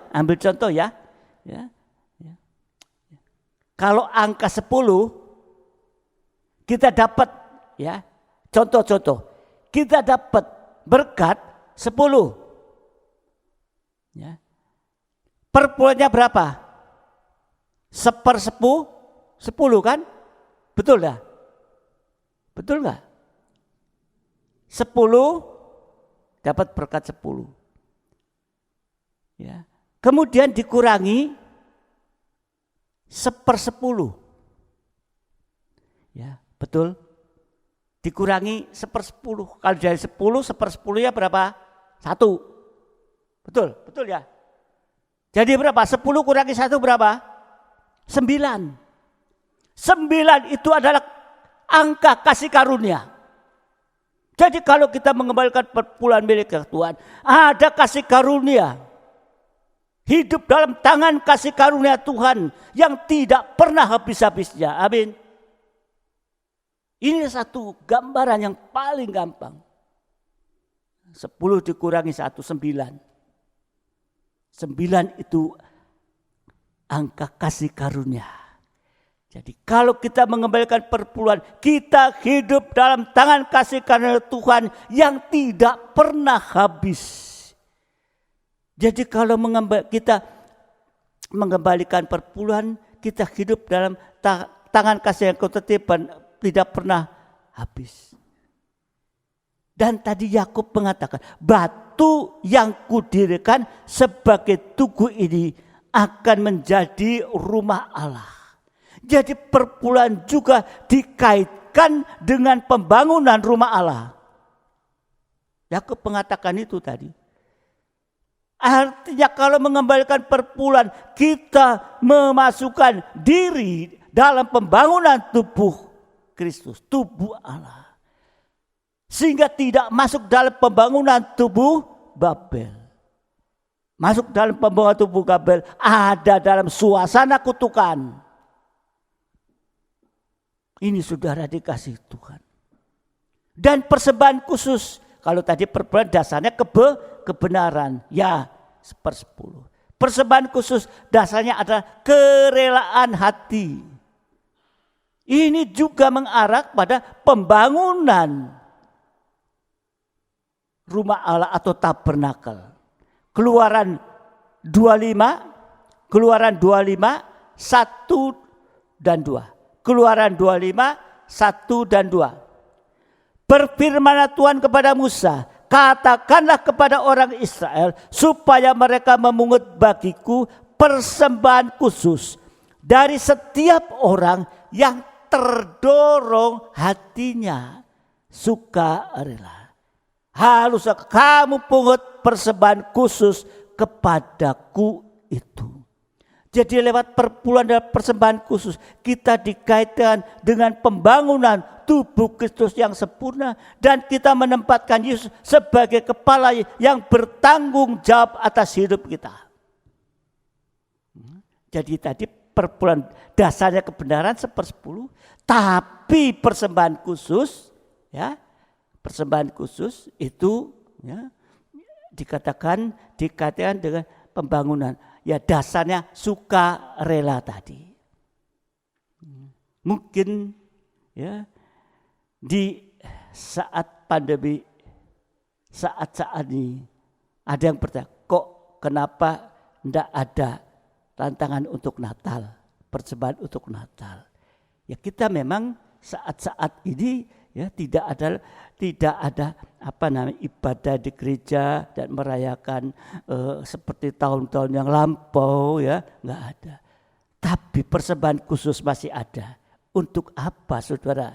[SPEAKER 2] Kalau angka 10 kita dapat ya, contoh. Kita dapat berkat 10. Ya. Perpuluhannya berapa? 1/10 kan? Betul dah? Betul enggak? 10 dapat berkat 10. Ya. Kemudian dikurangi 1/10. Ya, betul. Dikurangi 1/10. Kalau dari 10, 1/10 ya berapa? 1. Betul ya. Jadi berapa? 10 kurangi 1 berapa? 9. 9 itu adalah angka kasih karunia. Jadi kalau kita mengembalikan perpuluhan milik Tuhan, ada kasih karunia. Hidup dalam tangan kasih karunia Tuhan yang tidak pernah habis-habisnya. Amin. Ini satu gambaran yang paling gampang. 10 dikurangi 1, 9. 9 itu angka kasih karunia. Jadi kalau kita mengembalikan perpuluhan, kita hidup dalam tangan kasih karunia Tuhan yang tidak pernah habis. Jadi kalau kita mengembalikan perpuluhan, kita hidup dalam tangan kasih yang ketetipan tidak pernah habis. Dan tadi Yakub mengatakan, batu yang kudirikan sebagai tugu ini akan menjadi rumah Allah. Jadi perpuluhan juga dikaitkan dengan pembangunan rumah Allah. Yakub mengatakan itu tadi. Artinya kalau mengembalikan perpuluhan, kita memasukkan diri dalam pembangunan tubuh Kristus, tubuh Allah. Sehingga tidak masuk dalam pembangunan tubuh Babel. Masuk dalam pembangunan tubuh Babel, ada dalam suasana kutukan. Ini saudara dikasih Tuhan. Dan persembahan khusus. Kalau tadi perpuluhan dasarnya kebenaran. Ya 1/10. Persembahan khusus dasarnya adalah kerelaan hati. Ini juga mengarah pada pembangunan rumah Allah atau tabernakel. Keluaran 25, 1 dan 2. Keluaran 25, 1 dan 2. Berfirmanlah Tuhan kepada Musa, katakanlah kepada orang Israel supaya mereka memungut bagiku persembahan khusus dari setiap orang yang terdorong hatinya suka rela. haluslah kamu pungut persembahan khusus kepadaku itu. Jadi lewat perpuluhan dan persembahan khusus kita dikaitkan dengan pembangunan tubuh Kristus yang sempurna, dan kita menempatkan Yesus sebagai kepala yang bertanggung jawab atas hidup kita. Jadi tadi perpuluhan dasarnya kebenaran 1/10, tapi persembahan khusus, ya, persembahan khusus itu, ya, dikatakan dengan pembangunan. Ya, dasarnya sukarela tadi. Mungkin, ya, di saat pandemi, saat ini ada yang bertanya, kok kenapa tidak ada tantangan untuk Natal, persembahan untuk Natal? Ya, kita memang saat-saat ini, ya, tidak ada ibadah di gereja dan merayakan seperti tahun-tahun yang lampau, ya, nggak ada. Tapi persembahan khusus masih ada. Untuk apa, saudara?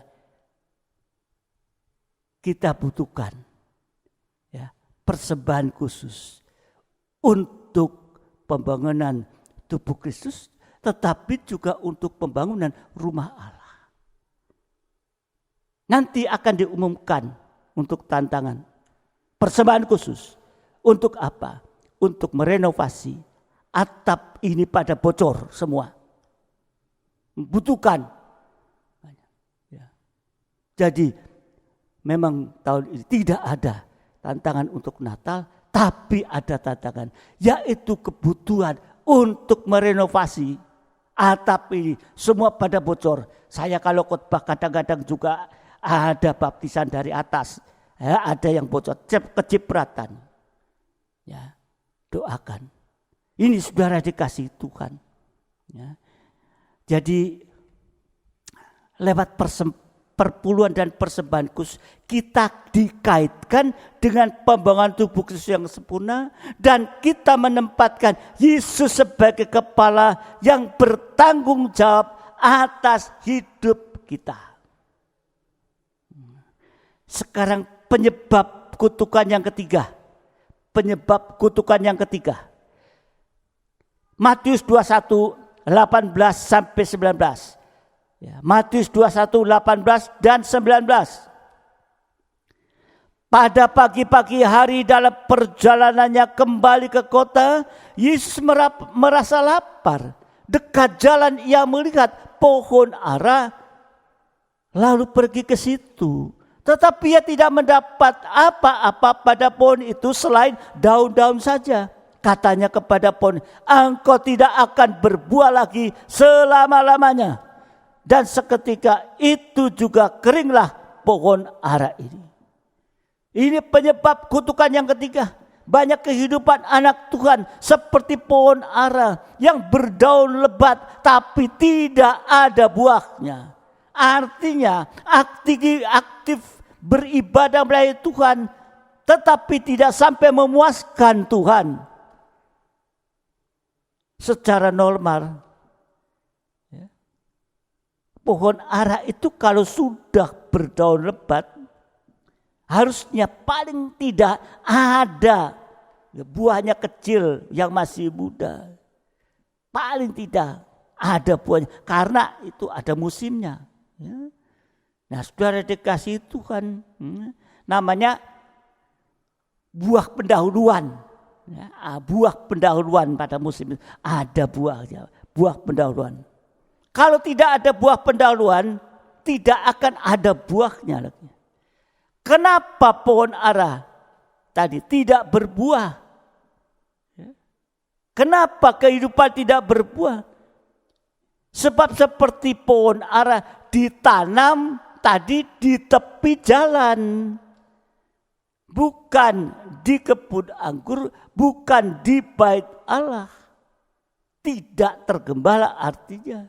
[SPEAKER 2] Kita butuhkan, ya, persembahan khusus untuk pembangunan tubuh Kristus, tetapi juga untuk pembangunan rumah Allah. Nanti akan diumumkan untuk tantangan persembahan khusus. Untuk apa? Untuk merenovasi atap ini pada bocor semua. Membutuhkan. Ya. Jadi memang tahun ini tidak ada tantangan untuk Natal, tapi ada tantangan, yaitu kebutuhan untuk merenovasi atap ini. Semua pada bocor. Saya kalau khotbah kadang-kadang juga ada baptisan dari atas, ya, ada yang bocor, kecipratan. Ya, doakan. Ini saudara dikasih Tuhan. Ya. Jadi lewat perpuluhan dan persembahan khusus kita dikaitkan dengan pembangunan tubuh Kristus yang sempurna, dan kita menempatkan Yesus sebagai kepala yang bertanggung jawab atas hidup kita. Sekarang penyebab kutukan yang ketiga. Penyebab kutukan yang ketiga. Matius 21, 18 sampai 19. Ya, Matius 21, 18 dan 19. Pada pagi-pagi hari dalam perjalanannya kembali ke kota, Yesus merasa lapar. Dekat jalan ia melihat pohon ara, lalu pergi ke situ. Tetapi ia tidak mendapat apa-apa pada pohon itu selain daun-daun saja. Katanya kepada pohon, engkau tidak akan berbuah lagi selama-lamanya. Dan seketika itu juga keringlah pohon ara ini. Ini penyebab kutukan yang ketiga. Banyak kehidupan anak Tuhan seperti pohon ara yang berdaun lebat tapi tidak ada buahnya. Artinya aktif beribadah melayani Tuhan tetapi tidak sampai memuaskan Tuhan. Secara normal, ya, pohon ara itu kalau sudah berdaun lebat, harusnya paling tidak ada buahnya kecil yang masih muda. Paling tidak ada buahnya karena itu ada musimnya. Ya. Nah, saudara dikasih Tuhan, namanya buah pendahuluan. Ya, buah pendahuluan pada musim itu ada buahnya, buah pendahuluan. Kalau tidak ada buah pendahuluan, tidak akan ada buahnya lagi. Kenapa pohon ara tadi tidak berbuah? Ya. Kenapa kehidupan tidak berbuah? Sebab seperti pohon ara ditanam tadi di tepi jalan. Bukan di kebun anggur, bukan di bait Allah. Tidak tergembala artinya.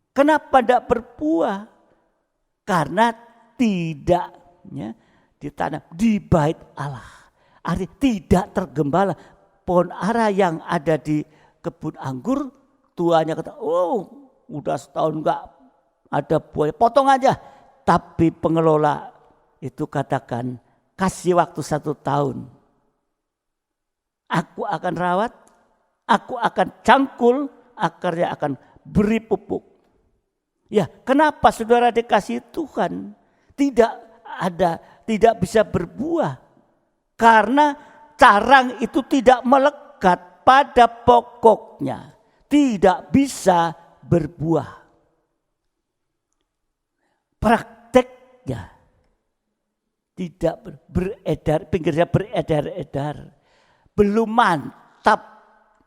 [SPEAKER 2] Kenapa tidak berbuah? Karena tidak, ya, ditanam di bait Allah. Artinya tidak tergembala. Pohon ara yang ada di kebun anggur, tuanya kata, oh udah setahun enggak ada buah, potong aja. Tapi pengelola itu katakan kasih waktu 1 tahun. Aku akan rawat, aku akan cangkul, akarnya akan beri pupuk. Ya, kenapa saudara dikasih Tuhan tidak bisa berbuah? Karena carang itu tidak melekat pada pokoknya, tidak bisa berbuah. Prakteknya tidak beredar, pinggirnya beredar-edar. Belum mantap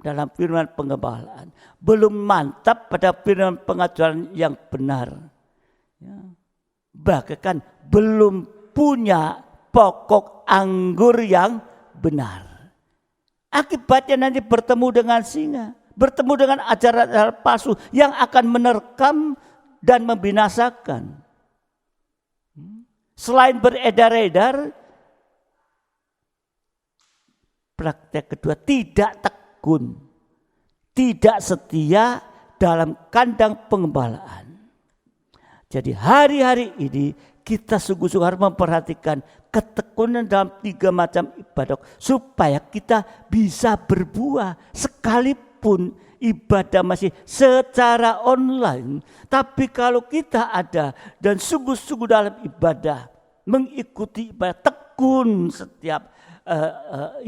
[SPEAKER 2] dalam firman pengembalaan, belum mantap pada firman pengajaran yang benar. Ya. Bahkan belum punya pokok anggur yang benar. Akibatnya nanti bertemu dengan singa, bertemu dengan ajaran-ajaran palsu yang akan menerkam dan membinasakan. Selain beredar-edar, praktek kedua, tidak tekun, tidak setia dalam kandang pengembalaan. Jadi hari-hari ini kita sungguh-sungguh harus memperhatikan ketekunan dalam 3 macam ibadah supaya kita bisa berbuah sekalipun ibadah masih secara online. Tapi kalau kita ada dan sungguh-sungguh dalam ibadah, mengikuti ibadah, tekun setiap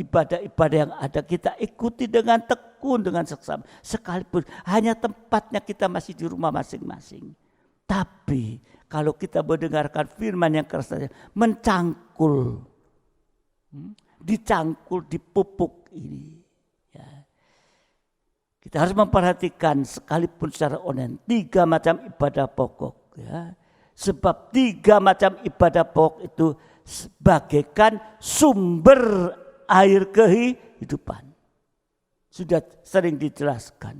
[SPEAKER 2] ibadah-ibadah yang ada, kita ikuti dengan tekun, dengan seksama. Sekalipun hanya tempatnya kita masih di rumah masing-masing. Tapi kalau kita mendengarkan firman yang keras, mencangkul, dicangkul, dipupuk ini. Ya. Kita harus memperhatikan sekalipun secara online 3 macam ibadah pokok. Ya. Sebab 3 macam ibadah pokok itu bagaikan sumber air kehidupan. Sudah sering dijelaskan.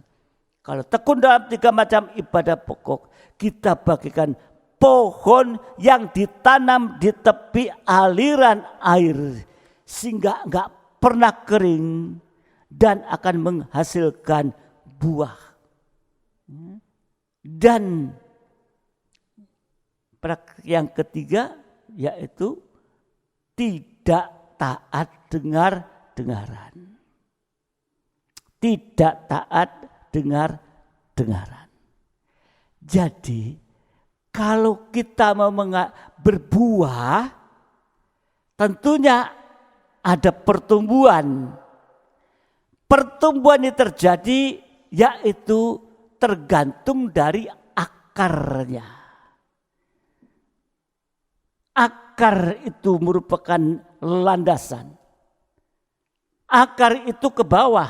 [SPEAKER 2] Kalau tekun dalam 3 macam ibadah pokok, kita bagaikan pohon yang ditanam di tepi aliran air. Sehingga enggak pernah kering dan akan menghasilkan buah. Dan yang ketiga yaitu tidak taat dengar-dengaran. Tidak taat dengar-dengaran. Jadi kalau kita mau berbuah, tentunya ada pertumbuhan. Pertumbuhan ini terjadi yaitu tergantung dari akarnya. Akar itu merupakan landasan. Akar itu ke bawah.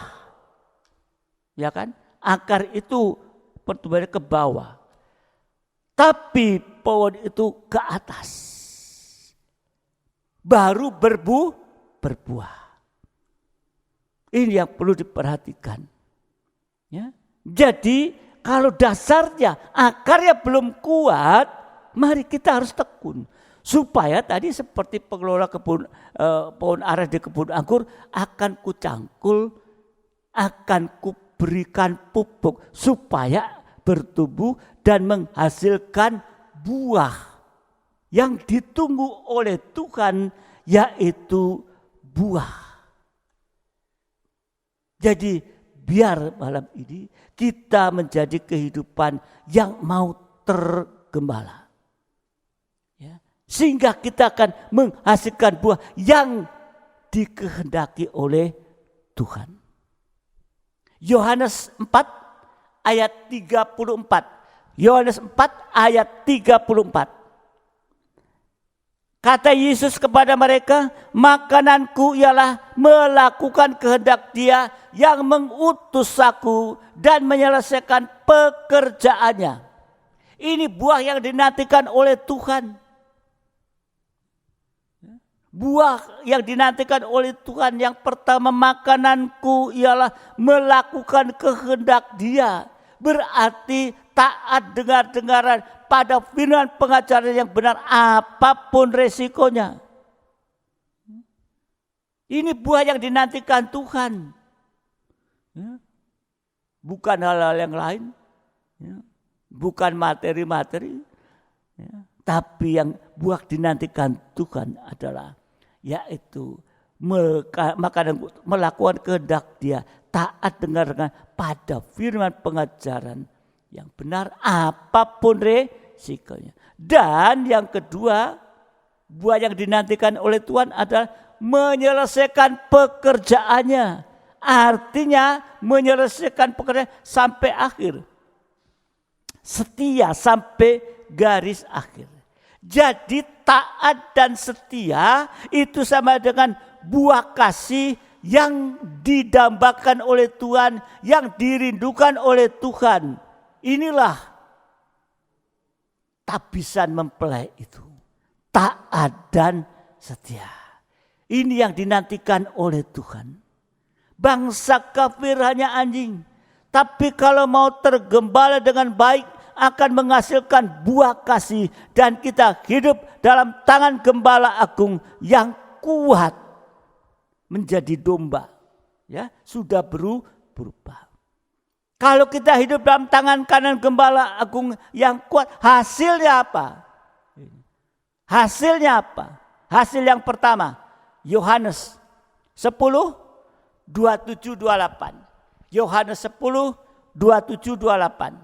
[SPEAKER 2] Ya kan? Akar itu pertumbuhannya ke bawah. Tapi pohon itu ke atas. Baru berbuah. Ini yang perlu diperhatikan. Ya. Jadi kalau dasarnya akarnya belum kuat, mari kita harus tekun. Supaya tadi seperti pengelola pohon ara di kebun anggur, akan kucangkul, akan kuberikan pupuk supaya bertumbuh dan menghasilkan buah yang ditunggu oleh Tuhan, yaitu buah. Jadi biar malam ini kita menjadi kehidupan yang mau tergembala. Sehingga kita akan menghasilkan buah yang dikehendaki oleh Tuhan. Yohanes 4 ayat 34. Yohanes 4 ayat 34. Kata Yesus kepada mereka, makananku ialah melakukan kehendak Dia yang mengutus aku dan menyelesaikan pekerjaannya. Ini buah yang dinantikan oleh Tuhan. Buah yang dinantikan oleh Tuhan yang pertama, makananku ialah melakukan kehendak Dia. Berarti taat dengar-dengaran pada firman pengajaran yang benar apapun resikonya. Ini buah yang dinantikan Tuhan. Bukan hal-hal yang lain. Bukan materi-materi. Tapi yang buah dinantikan Tuhan adalah yaitu melakukan kehendak Dia, taat dengar pada firman pengajaran yang benar apapun resikonya. Dan yang kedua, buah yang dinantikan oleh Tuhan adalah menyelesaikan pekerjaannya. Artinya menyelesaikan pekerjaan sampai akhir. Setia sampai garis akhir. Jadi taat dan setia itu sama dengan buah kasih yang didambakan oleh Tuhan, yang dirindukan oleh Tuhan. Inilah tabisan mempelai itu. Taat dan setia. Ini yang dinantikan oleh Tuhan. Bangsa kafir hanya anjing. Tapi kalau mau tergembala dengan baik akan menghasilkan buah kasih. Dan kita hidup dalam tangan gembala agung yang kuat. Menjadi domba. Ya, sudah berubah. Kalau kita hidup dalam tangan kanan gembala agung yang kuat, hasilnya apa? Hasilnya apa? Hasil yang pertama, Yohanes 10, 27, 28. Yohanes 10, 27, 28.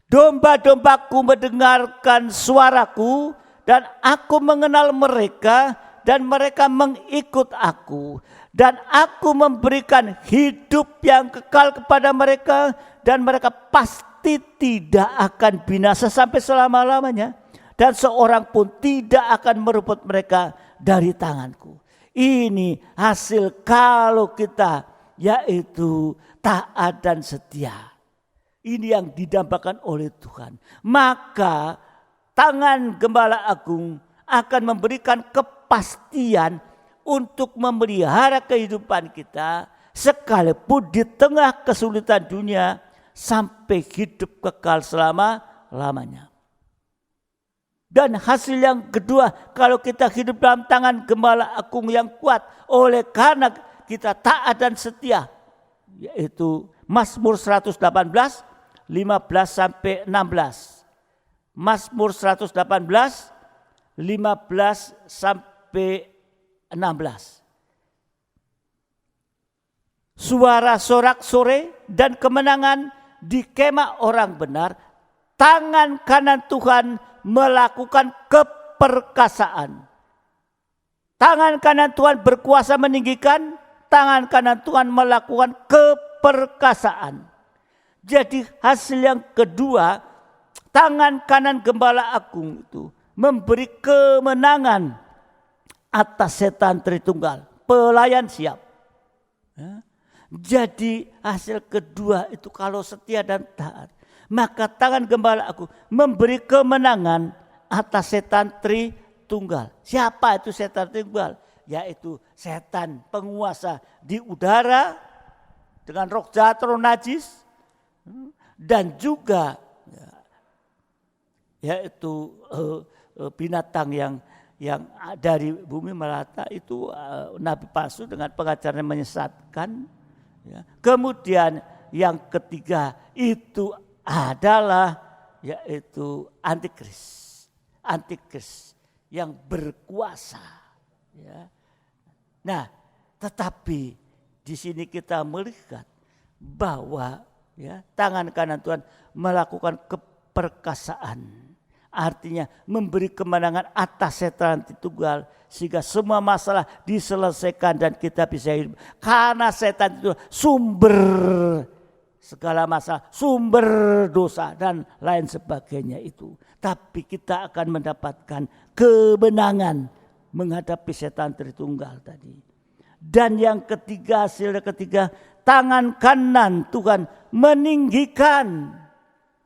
[SPEAKER 2] Domba-dombaku mendengarkan suaraku dan aku mengenal mereka dan mereka mengikut aku. Dan aku memberikan hidup yang kekal kepada mereka dan mereka pasti tidak akan binasa sampai selama-lamanya. Dan seorang pun tidak akan merebut mereka dari tanganku. Ini hasil kalau kita yaitu taat dan setia. Ini yang didambakan oleh Tuhan. Maka tangan gembala agung akan memberikan kepastian untuk memelihara kehidupan kita sekalipun di tengah kesulitan dunia sampai hidup kekal selama-lamanya. Dan hasil yang kedua, kalau kita hidup dalam tangan gembala agung yang kuat oleh karena kita taat dan setia, yaitu Mazmur 118 15 sampai 16. Mazmur 118 15 sampai 16. Suara sorak sore dan kemenangan di kemah orang benar, tangan kanan Tuhan melakukan keperkasaan. Tangan kanan Tuhan berkuasa meninggikan, tangan kanan Tuhan melakukan keperkasaan. Jadi hasil yang kedua, tangan kanan gembala agung itu memberi kemenangan atas setan Tritunggal. Pelayan siap. Ya. Jadi hasil kedua itu kalau setia dan taat, maka tangan gembala agung memberi kemenangan atas setan Tritunggal. Siapa itu setan Tritunggal? Yaitu setan penguasa di udara dengan roh jahat, roh najis, dan juga yaitu binatang yang dari bumi melata itu nabi palsu dengan pengajaran yang menyesatkan. Ya. Kemudian yang ketiga itu adalah yaitu antikris yang berkuasa. Ya. Nah, tetapi di sini kita melihat bahwa tangan kanan Tuhan melakukan keperkasaan. Artinya memberi kemenangan atas setan Tritunggal sehingga semua masalah diselesaikan dan kita bisa hidup. Karena setan itu sumber segala masalah, sumber dosa dan lain sebagainya itu. Tapi kita akan mendapatkan kemenangan menghadapi setan Tritunggal tadi. Dan yang ketiga, hasil ketiga, tangan kanan Tuhan meninggikan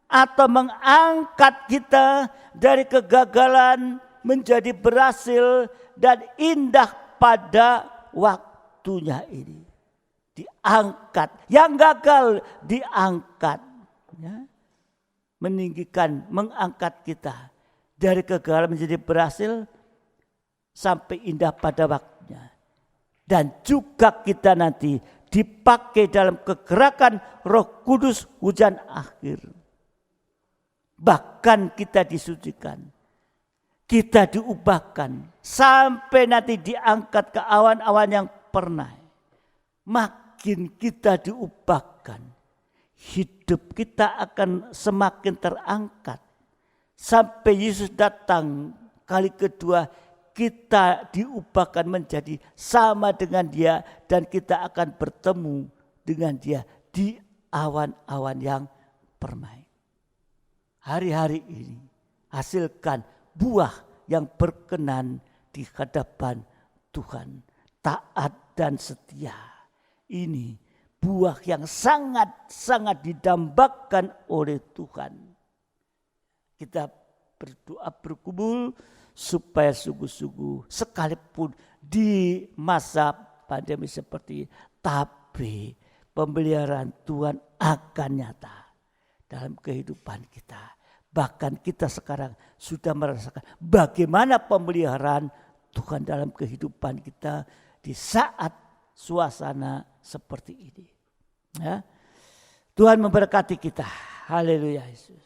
[SPEAKER 2] atau mengangkat kita dari kegagalan menjadi berhasil dan indah pada waktunya ini. Diangkat, yang gagal diangkat. Ya. Meninggikan, mengangkat kita dari kegagalan menjadi berhasil sampai indah pada waktunya. Dan juga kita nanti dipakai dalam kegerakan Roh Kudus hujan akhir. Bahkan kita disucikan. kita diubahkan sampai nanti diangkat ke awan-awan yang pernah. Makin kita diubahkan, hidup kita akan semakin terangkat. Sampai Yesus datang kali kedua, kita diubahkan menjadi sama dengan Dia dan kita akan bertemu dengan Dia di awan-awan yang permai. Hari-hari ini hasilkan buah yang berkenan di hadapan Tuhan. Taat dan setia. Ini buah yang sangat-sangat didambakan oleh Tuhan. Kita berdoa bergumul supaya sungguh-sungguh sekalipun di masa pandemi seperti ini, tapi pemeliharaan Tuhan akan nyata dalam kehidupan kita. Bahkan kita sekarang sudah merasakan bagaimana pemeliharaan Tuhan dalam kehidupan kita di saat suasana seperti ini. Ya. Tuhan memberkati kita. Haleluya Yesus.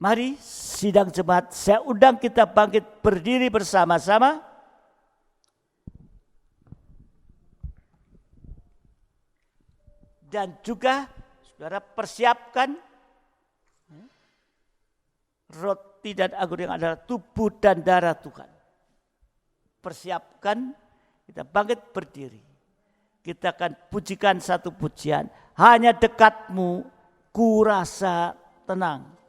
[SPEAKER 2] Mari sidang jemaat, saya undang kita bangkit berdiri bersama-sama. Dan juga saudara persiapkan roti dan anggur yang adalah tubuh dan darah Tuhan. Persiapkan, kita bangkit berdiri. Kita akan pujikan satu pujian. Hanya dekatmu ku rasa tenang.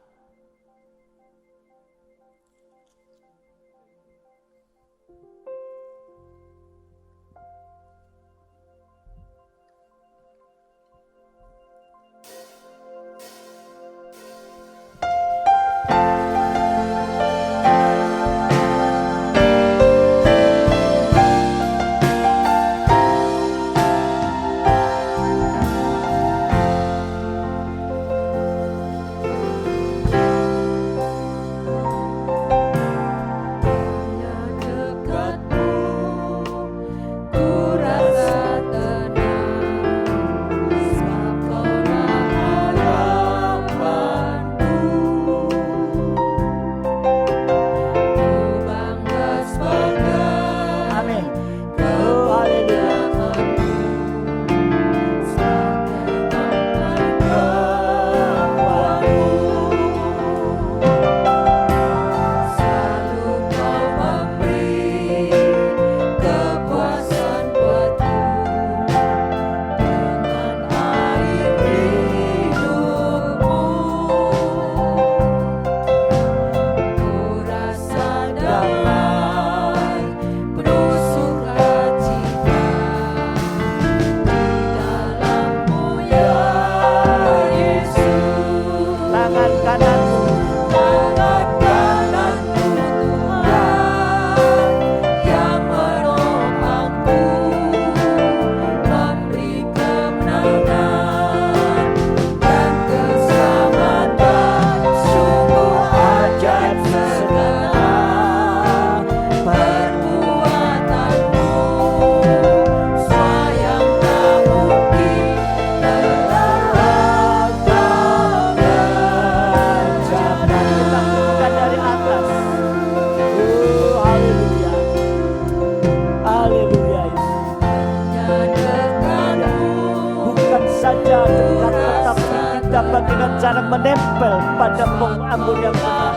[SPEAKER 2] Dengan cara menempel pada pokok anggur yang benar.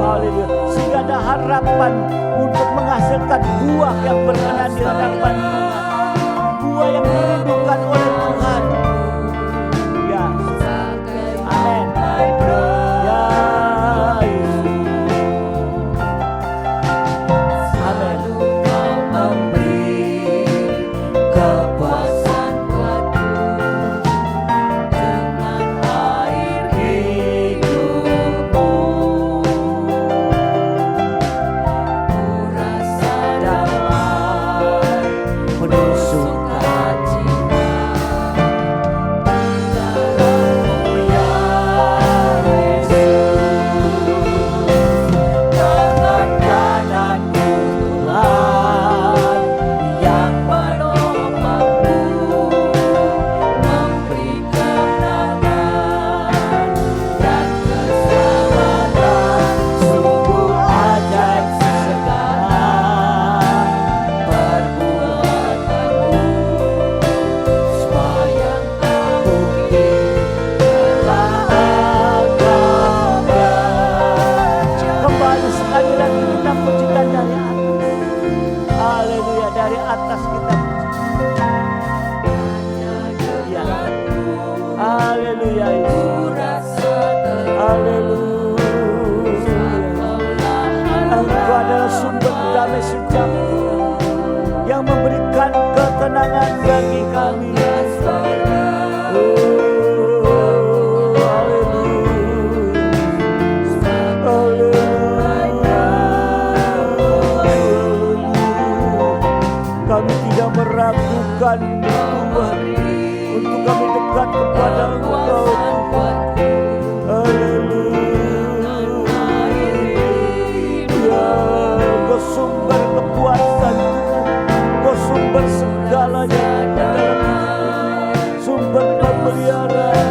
[SPEAKER 2] Haleluya. Sehingga ada harapan untuk menghasilkan buah yang berkenan di hadapan Tuhan. Buah yang dirindukan oleh Tuhan. Ya. Amin. Ya. Amin. dari atas kita puji. Ya. Haleluya Yesus. Haleluya. Engkau adalah sumber damai sejahtera yang memberikan ketenangan bagi kami. Kami tidak meragukan Tuhan untuk kami dekat kepada Engkau Tuhan. Haleluya. Engkau sumber kepuasan Tuhan, Engkau sumber segalanya dalam hidup, sumber pemeliharaan.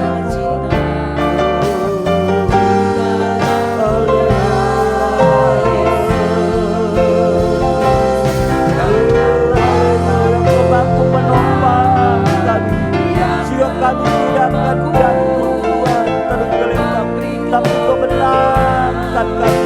[SPEAKER 2] Kami tidak akan jatuh Tuhan tergeletak, tapi Kau menangkan kami.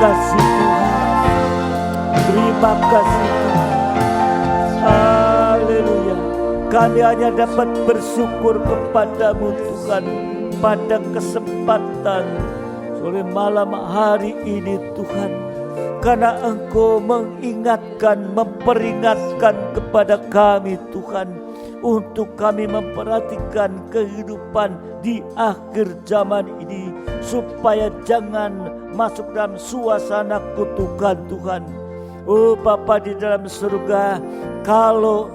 [SPEAKER 2] kasih Tuhan. Terima kasih Tuhan. Haleluya. Kami hanya dapat bersyukur kepadamu Tuhan pada kesempatan sore malam hari ini Tuhan, karena Engkau mengingatkan, memperingatkan kepada kami Tuhan, untuk kami memperhatikan kehidupan di akhir zaman ini, supaya jangan masuk dalam suasana kutukan Tuhan. Oh Bapa di dalam surga, kalau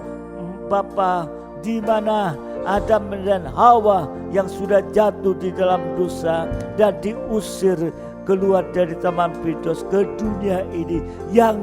[SPEAKER 2] Bapa di mana Adam dan Hawa yang sudah jatuh di dalam dosa dan diusir keluar dari Taman Firdaus ke dunia ini yang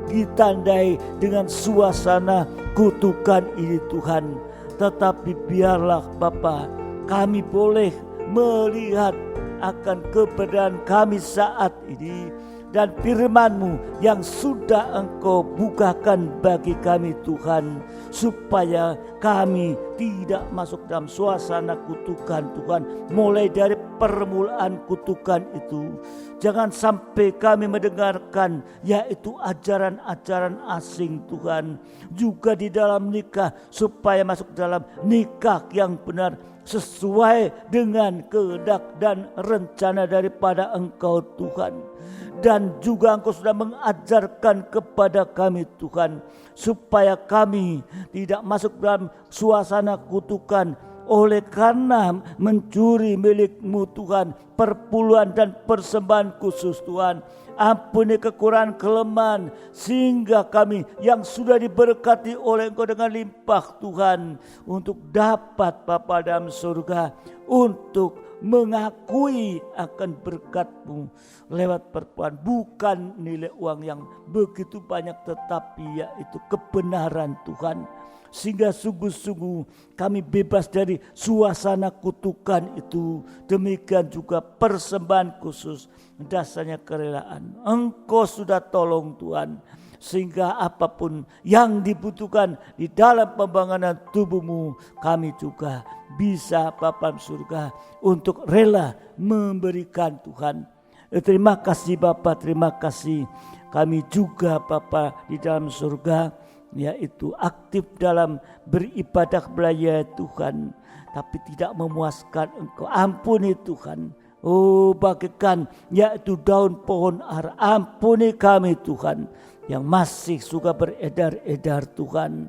[SPEAKER 2] ditandai dengan suasana kutukan ini Tuhan. Tetapi biarlah Bapa, kami boleh melihat akan keberadaan kami saat ini, dan firman-Mu yang sudah Engkau bukakan bagi kami Tuhan, supaya kami tidak masuk dalam suasana kutukan Tuhan. Mulai dari permulaan kutukan itu, jangan sampai kami mendengarkan yaitu ajaran-ajaran asing Tuhan. Juga di dalam nikah, supaya masuk dalam nikah yang benar, sesuai dengan kehendak dan rencana daripada Engkau Tuhan. Dan juga Engkau sudah mengajarkan kepada kami Tuhan, supaya kami tidak masuk dalam suasana kutukan oleh karena mencuri milik-Mu Tuhan, perpuluhan dan persembahan khusus Tuhan. Ampuni kekurangan kelemahan, sehingga kami yang sudah diberkati oleh Engkau dengan limpah Tuhan, untuk dapat Bapa dalam surga, untuk mengakui akan berkat-Mu lewat perpuluhan, bukan nilai uang yang begitu banyak, tetapi yaitu kebenaran Tuhan. Sehingga sungguh-sungguh kami bebas dari suasana kutukan itu. Demikian juga persembahan khusus, dasarnya kerelaan. Engkau sudah tolong Tuhan, sehingga apapun yang dibutuhkan di dalam pembangunan tubuh-Mu, kami juga bisa Bapa surga untuk rela memberikan Tuhan. Terima kasih Bapa, terima kasih. Kami juga Bapa di dalam surga, yaitu aktif dalam beribadah melayani Tuhan, tapi tidak memuaskan Engkau. Ampuni Tuhan. Oh, bagaikan yaitu daun pohon ara. Ampuni kami Tuhan, yang masih suka beredar-edar Tuhan.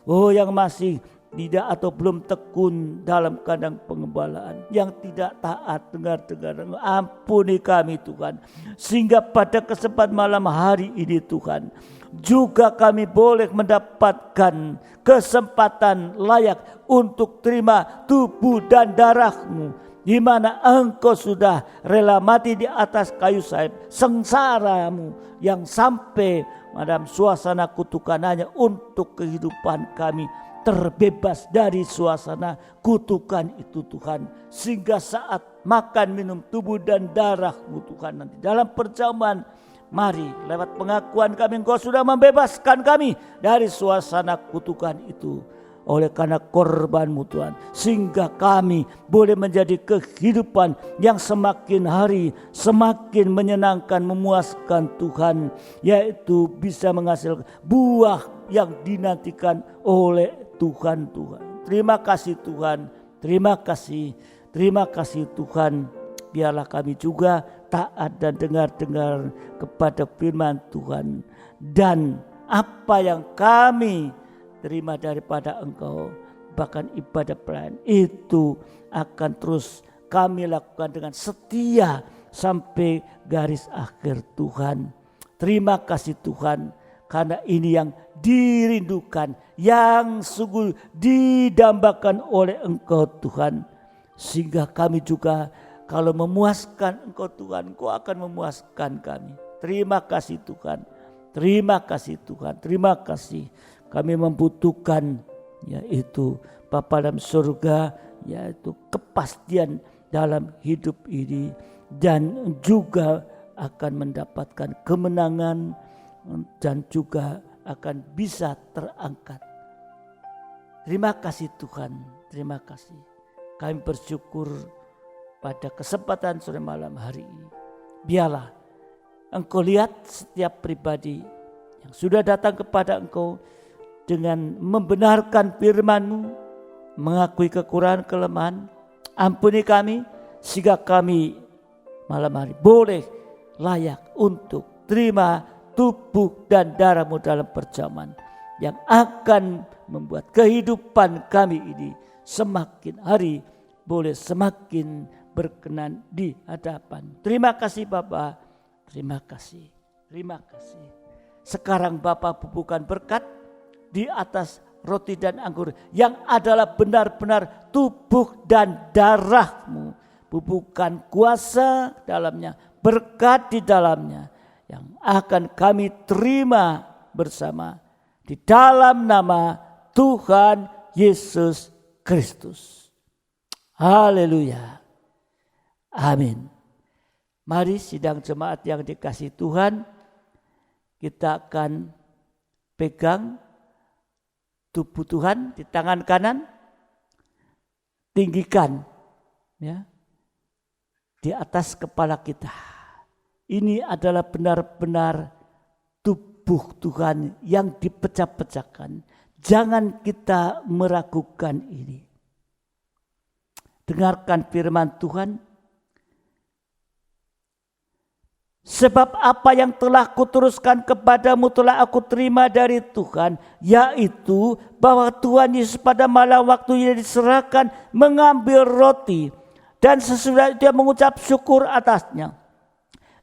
[SPEAKER 2] Oh, yang masih tidak atau belum tekun dalam kandang pengembalaan, yang tidak taat dengar-dengar. Ampuni kami Tuhan, sehingga pada kesempatan malam hari ini Tuhan, juga kami boleh mendapatkan kesempatan layak untuk terima tubuh dan darah-Mu, di mana Engkau sudah rela mati di atas kayu salib. Sengsara-Mu yang sampai dalam suasana kutukan hanya untuk kehidupan kami terbebas dari suasana kutukan itu Tuhan. Sehingga saat makan minum tubuh dan darah-Mu Tuhan, nanti dalam perjamuan, mari lewat pengakuan kami Engkau sudah membebaskan kami dari suasana kutukan itu. Oleh karena korban-Mu Tuhan, sehingga kami boleh menjadi kehidupan yang semakin hari semakin menyenangkan, memuaskan Tuhan, yaitu bisa menghasilkan buah yang dinantikan oleh Tuhan. Terima kasih Tuhan, terima kasih Tuhan. Biarlah kami juga taat dan dengar-dengar kepada firman Tuhan, dan apa yang kami terima daripada Engkau, bahkan ibadah pelayan itu akan terus kami lakukan dengan setia sampai garis akhir Tuhan. Terima kasih Tuhan, karena ini yang dirindukan, yang sungguh didambakan oleh Engkau Tuhan. Sehingga kami juga kalau memuaskan Engkau Tuhan, Engkau akan memuaskan kami. Terima kasih Tuhan, terima kasih Tuhan, terima kasih. Kami membutuhkan yaitu Bapa dalam surga, yaitu kepastian dalam hidup ini, dan juga akan mendapatkan kemenangan, dan juga akan bisa terangkat. Terima kasih Tuhan, terima kasih. Kami bersyukur pada kesempatan sore malam hari ini. Biarlah Engkau lihat setiap pribadi yang sudah datang kepada Engkau dengan membenarkan firman-Mu, mengakui kekurangan kelemahan. Ampuni kami, sehingga kami malam hari boleh layak untuk terima tubuh dan darah-Mu dalam perjamuan yang akan membuat kehidupan kami ini semakin hari boleh semakin berkenan di hadapan. Terima kasih Bapa, terima kasih, terima kasih. Sekarang Bapa bubuhkan berkat di atas roti dan anggur yang adalah benar-benar tubuh dan darah-Mu. Bubuhkan kuasa dalamnya, berkat di dalamnya, yang akan kami terima bersama di dalam nama Tuhan Yesus Kristus. Haleluya. Amin. Mari sidang jemaat yang dikasihi Tuhan, kita akan pegang tubuh Tuhan di tangan kanan, tinggikan ya di atas kepala kita. Ini adalah benar-benar tubuh Tuhan yang dipecah-pecahkan. Jangan kita meragukan ini. Dengarkan firman Tuhan. Sebab apa yang telah kuteruskan kepadamu telah aku terima dari Tuhan, yaitu bahwa Tuhan Yesus pada malam waktu ia diserahkan mengambil roti, dan sesudah itu dia mengucap syukur atasnya.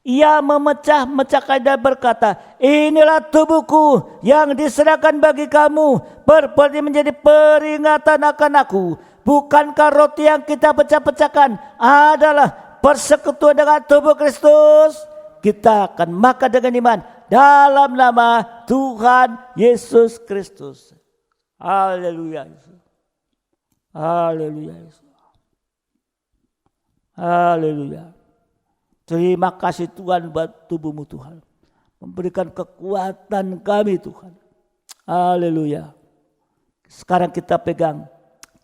[SPEAKER 2] Ia memecah-mecahkan dan berkata, inilah tubuhku yang diserahkan bagi kamu, berbuat menjadi peringatan akan aku. Bukankah roti yang kita pecah-pecahkan adalah persekutuan dengan tubuh Kristus? Kita akan makan dengan iman dalam nama Tuhan Yesus Kristus. Haleluya. Haleluya. Haleluya. Terima kasih Tuhan buat tubuhmu Tuhan. Memberikan kekuatan kami Tuhan. Haleluya. Sekarang kita pegang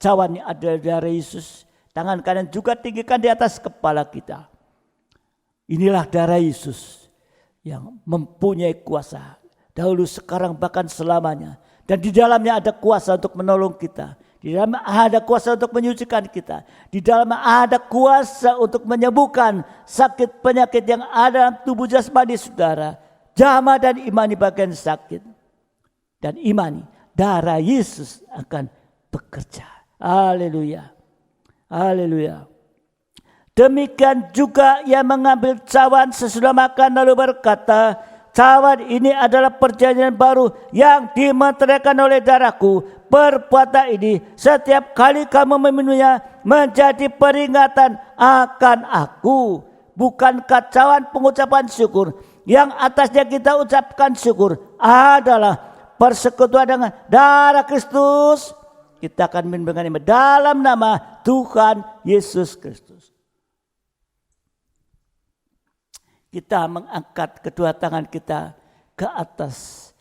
[SPEAKER 2] cawan yang ada dari Yesus. Tangan kanan juga tinggikan di atas kepala kita. Inilah darah Yesus yang mempunyai kuasa. Dahulu, sekarang, bahkan selamanya. Dan di dalamnya ada kuasa untuk menolong kita. Di dalamnya ada kuasa untuk menyucikan kita. Di dalamnya ada kuasa untuk menyembuhkan sakit penyakit yang ada dalam tubuh jasmani saudara. Jamah dan imani bagian sakit. Dan imani darah Yesus akan bekerja. Haleluya. Haleluya. Demikian juga ia mengambil cawan sesudah makan lalu berkata, cawan ini adalah perjanjian baru yang dimeteraikan oleh darahku. Perbuatan ini setiap kali kamu meminumnya menjadi peringatan akan aku. Bukankah cawan pengucapan syukur yang atasnya kita ucapkan syukur adalah persekutuan dengan darah Kristus? Kita akan minum dengan iman dalam nama Tuhan Yesus Kristus. Kita mengangkat kedua tangan kita ke atas.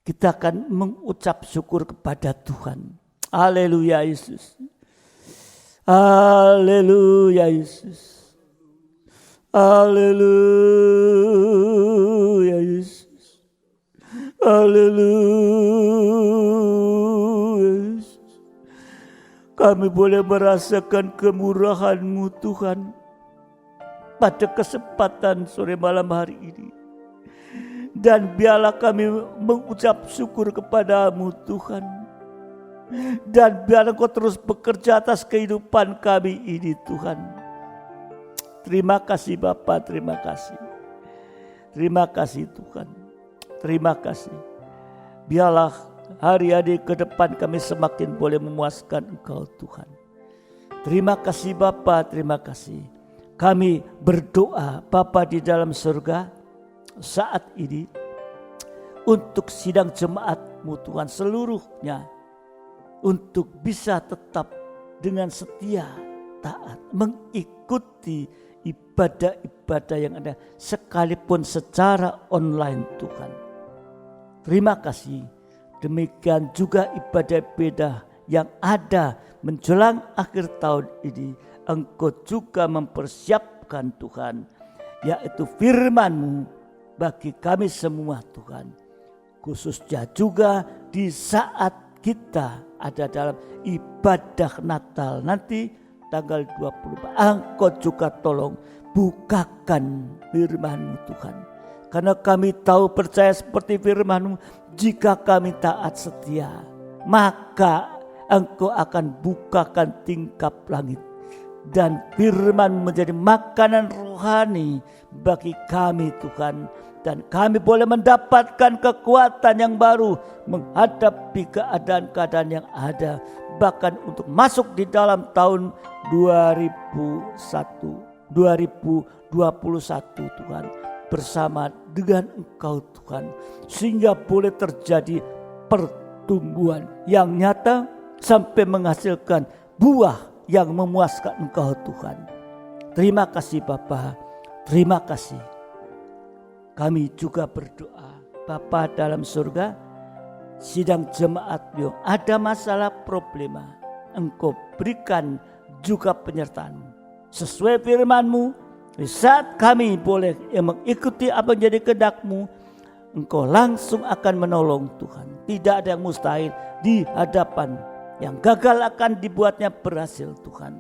[SPEAKER 2] Kita akan mengucap syukur kepada Tuhan. Haleluya Yesus. Haleluya Yesus. Haleluya Yesus. Haleluya Yesus. Kami boleh merasakan kemurahan-Mu Tuhan. Pada kesempatan sore malam hari ini. Dan biarlah kami mengucap syukur kepada-Mu Tuhan. Dan biarlah Kau terus bekerja atas kehidupan kami ini Tuhan. Terima kasih Bapa, terima kasih. Terima kasih Tuhan. Terima kasih. Biarlah hari-hari ke depan kami semakin boleh memuaskan Engkau Tuhan. Terima kasih Bapa, terima kasih. Kami berdoa Bapa di dalam surga saat ini untuk sidang jemaat-Mu Tuhan seluruhnya, untuk bisa tetap dengan setia taat mengikuti ibadah-ibadah yang ada sekalipun secara online Tuhan. Terima kasih. Demikian juga ibadah-ibadah yang ada menjelang akhir tahun ini. Engkau juga mempersiapkan Tuhan, yaitu firman-Mu bagi kami semua Tuhan. Khususnya juga di saat kita ada dalam ibadah Natal nanti tanggal 24. Engkau juga tolong bukakan firman-Mu Tuhan. Karena kami tahu percaya seperti firman-Mu, jika kami taat setia, maka Engkau akan bukakan tingkap langit. Dan firman menjadi makanan rohani bagi kami Tuhan. Dan kami boleh mendapatkan kekuatan yang baru menghadapi keadaan-keadaan yang ada. Bahkan untuk masuk di dalam tahun 2021 Tuhan. Bersama dengan Engkau Tuhan. Sehingga boleh terjadi pertumbuhan yang nyata sampai menghasilkan buah yang memuaskan Engkau Tuhan. Terima kasih Bapa. Terima kasih. Kami juga berdoa, Bapa dalam surga, sidang jemaat-Mu ada masalah problema, Engkau berikan juga penyertaan-Mu. Sesuai firman-Mu, di saat kami boleh mengikuti apa yang jadi kehendak-Mu, Engkau langsung akan menolong Tuhan. Tidak ada yang mustahil di hadapan. Yang gagal akan dibuatnya berhasil Tuhan.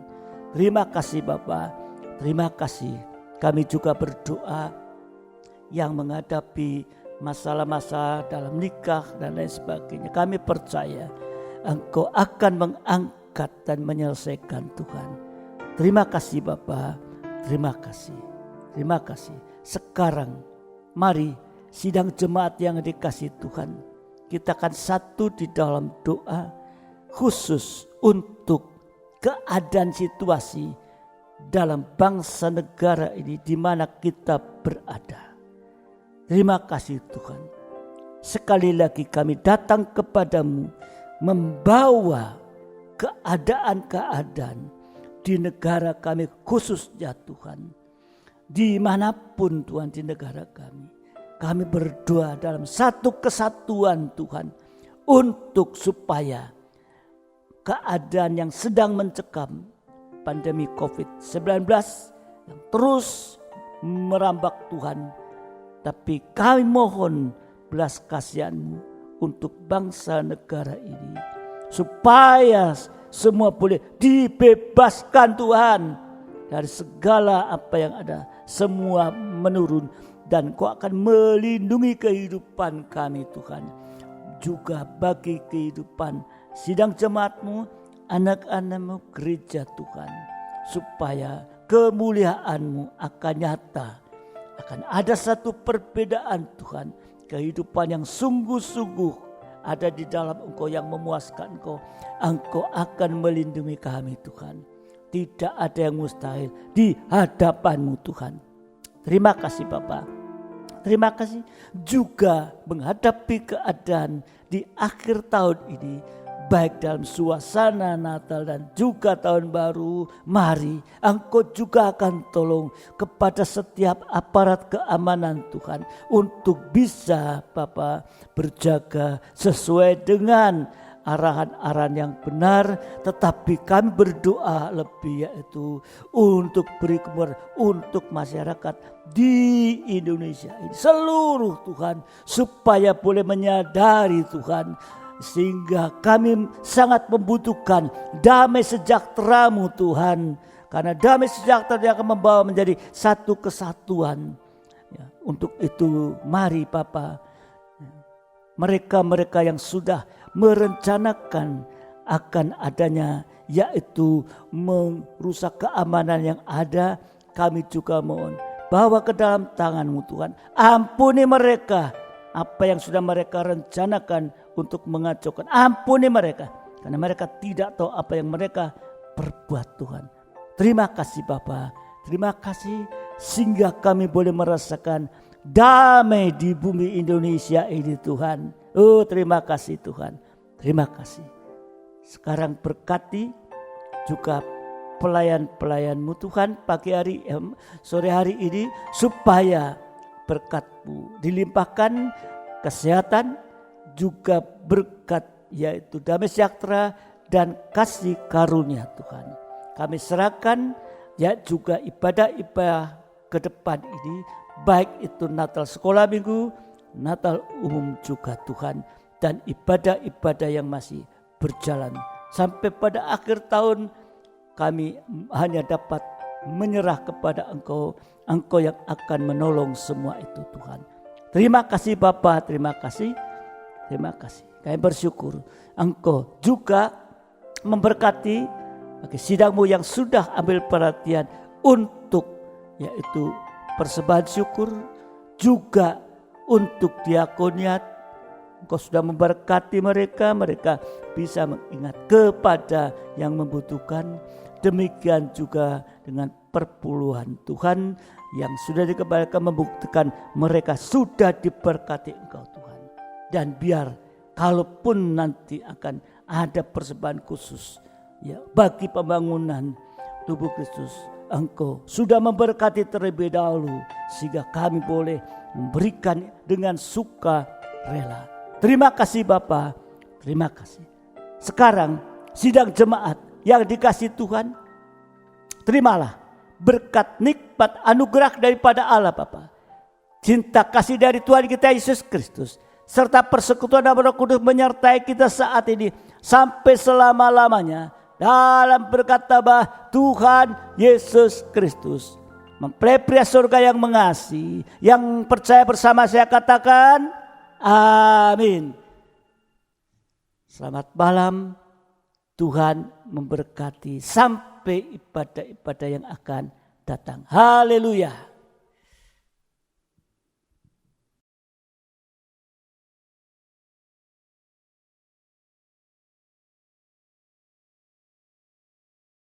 [SPEAKER 2] Terima kasih Bapa. Terima kasih. Kami juga berdoa yang menghadapi masalah-masalah dalam nikah dan lain sebagainya. Kami percaya Engkau akan mengangkat dan menyelesaikan Tuhan. Terima kasih Bapa. Terima kasih. Terima kasih. Sekarang mari sidang jemaat yang dikasihi Tuhan, kita akan satu di dalam doa khusus untuk keadaan situasi dalam bangsa negara ini di mana kita berada. Terima kasih Tuhan. Sekali lagi kami datang kepadamu membawa keadaan-keadaan di negara kami khususnya Tuhan. Dimanapun Tuhan di negara kami. Kami berdoa dalam satu kesatuan Tuhan. Untuk supaya keadaan yang sedang mencekam pandemi COVID-19 yang terus merambak Tuhan. Tapi kami mohon belas kasihan-Mu untuk bangsa negara ini. Supaya semua boleh dibebaskan Tuhan. Dari segala apa yang ada. Semua menurun. Dan Kau akan melindungi kehidupan kami Tuhan. Juga bagi kehidupan sidang jemaat-Mu, anak-anak-Mu, gereja Tuhan. Supaya kemuliaan-Mu akan nyata. Akan ada satu perbedaan Tuhan. Kehidupan yang sungguh-sungguh ada di dalam Engkau yang memuaskan Engkau. Engkau akan melindungi kami Tuhan. Tidak ada yang mustahil di hadapan-Mu Tuhan. Terima kasih Bapa. Terima kasih juga menghadapi keadaan di akhir tahun ini. Baik dalam suasana Natal dan juga tahun baru. Mari Engkau juga akan tolong kepada setiap aparat keamanan Tuhan. Untuk bisa Bapa berjaga sesuai dengan arahan-arahan yang benar, tetapi kami berdoa lebih yaitu untuk beri kemuliaan untuk masyarakat di Indonesia ini seluruh Tuhan, supaya boleh menyadari Tuhan, sehingga kami sangat membutuhkan damai sejahtera-Mu Tuhan, karena damai sejahtera yang akan membawa menjadi satu kesatuan. Ya, untuk itu mari Bapa, mereka-mereka yang sudah merencanakan akan adanya yaitu merusak keamanan yang ada, kami juga mohon bawa ke dalam tangan-Mu Tuhan. Ampuni mereka apa yang sudah mereka rencanakan untuk mengacaukan. Ampuni mereka karena mereka tidak tahu apa yang mereka perbuat Tuhan. Terima kasih Bapa. Terima kasih sehingga kami boleh merasakan damai di bumi Indonesia ini Tuhan. Oh terima kasih Tuhan. Terima kasih. Sekarang berkati juga pelayan-pelayan-Mu Tuhan pagi hari, sore hari ini. Supaya berkat-Mu dilimpahkan kesehatan, juga berkat yaitu damai sejahtera dan kasih karunia Tuhan. Kami serahkan ya juga ibadah-ibadah ke depan ini. Baik itu Natal sekolah minggu, Natal umum juga Tuhan. Dan ibadah-ibadah yang masih berjalan. Sampai pada akhir tahun kami hanya dapat menyerah kepada Engkau. Engkau yang akan menolong semua itu Tuhan. Terima kasih Bapa, terima kasih. Terima kasih. Kami bersyukur Engkau juga memberkati bagi sidang-Mu yang sudah ambil perhatian untuk yaitu persembahan syukur. Juga untuk diakoniat. Engkau sudah memberkati mereka, mereka bisa mengingat kepada yang membutuhkan. Demikian juga dengan perpuluhan Tuhan yang sudah dikembalikan membuktikan mereka sudah diberkati Engkau Tuhan. Dan biar kalaupun nanti akan ada persembahan khusus ya bagi pembangunan tubuh Kristus, Engkau sudah memberkati terlebih dahulu sehingga kami boleh memberikan dengan suka rela. Terima kasih Bapa, terima kasih. Sekarang sidang jemaat yang dikasih Tuhan, terimalah berkat nikmat anugerah daripada Allah Bapa, cinta kasih dari Tuhan kita Yesus Kristus, serta persekutuan Roh Kudus menyertai kita saat ini sampai selama-lamanya. Dalam berkat tabah Tuhan Yesus Kristus, mempelai pria surga yang mengasihi, yang percaya bersama saya katakan amin. Selamat malam, Tuhan memberkati sampai ibadah-ibadah yang akan datang. Haleluya.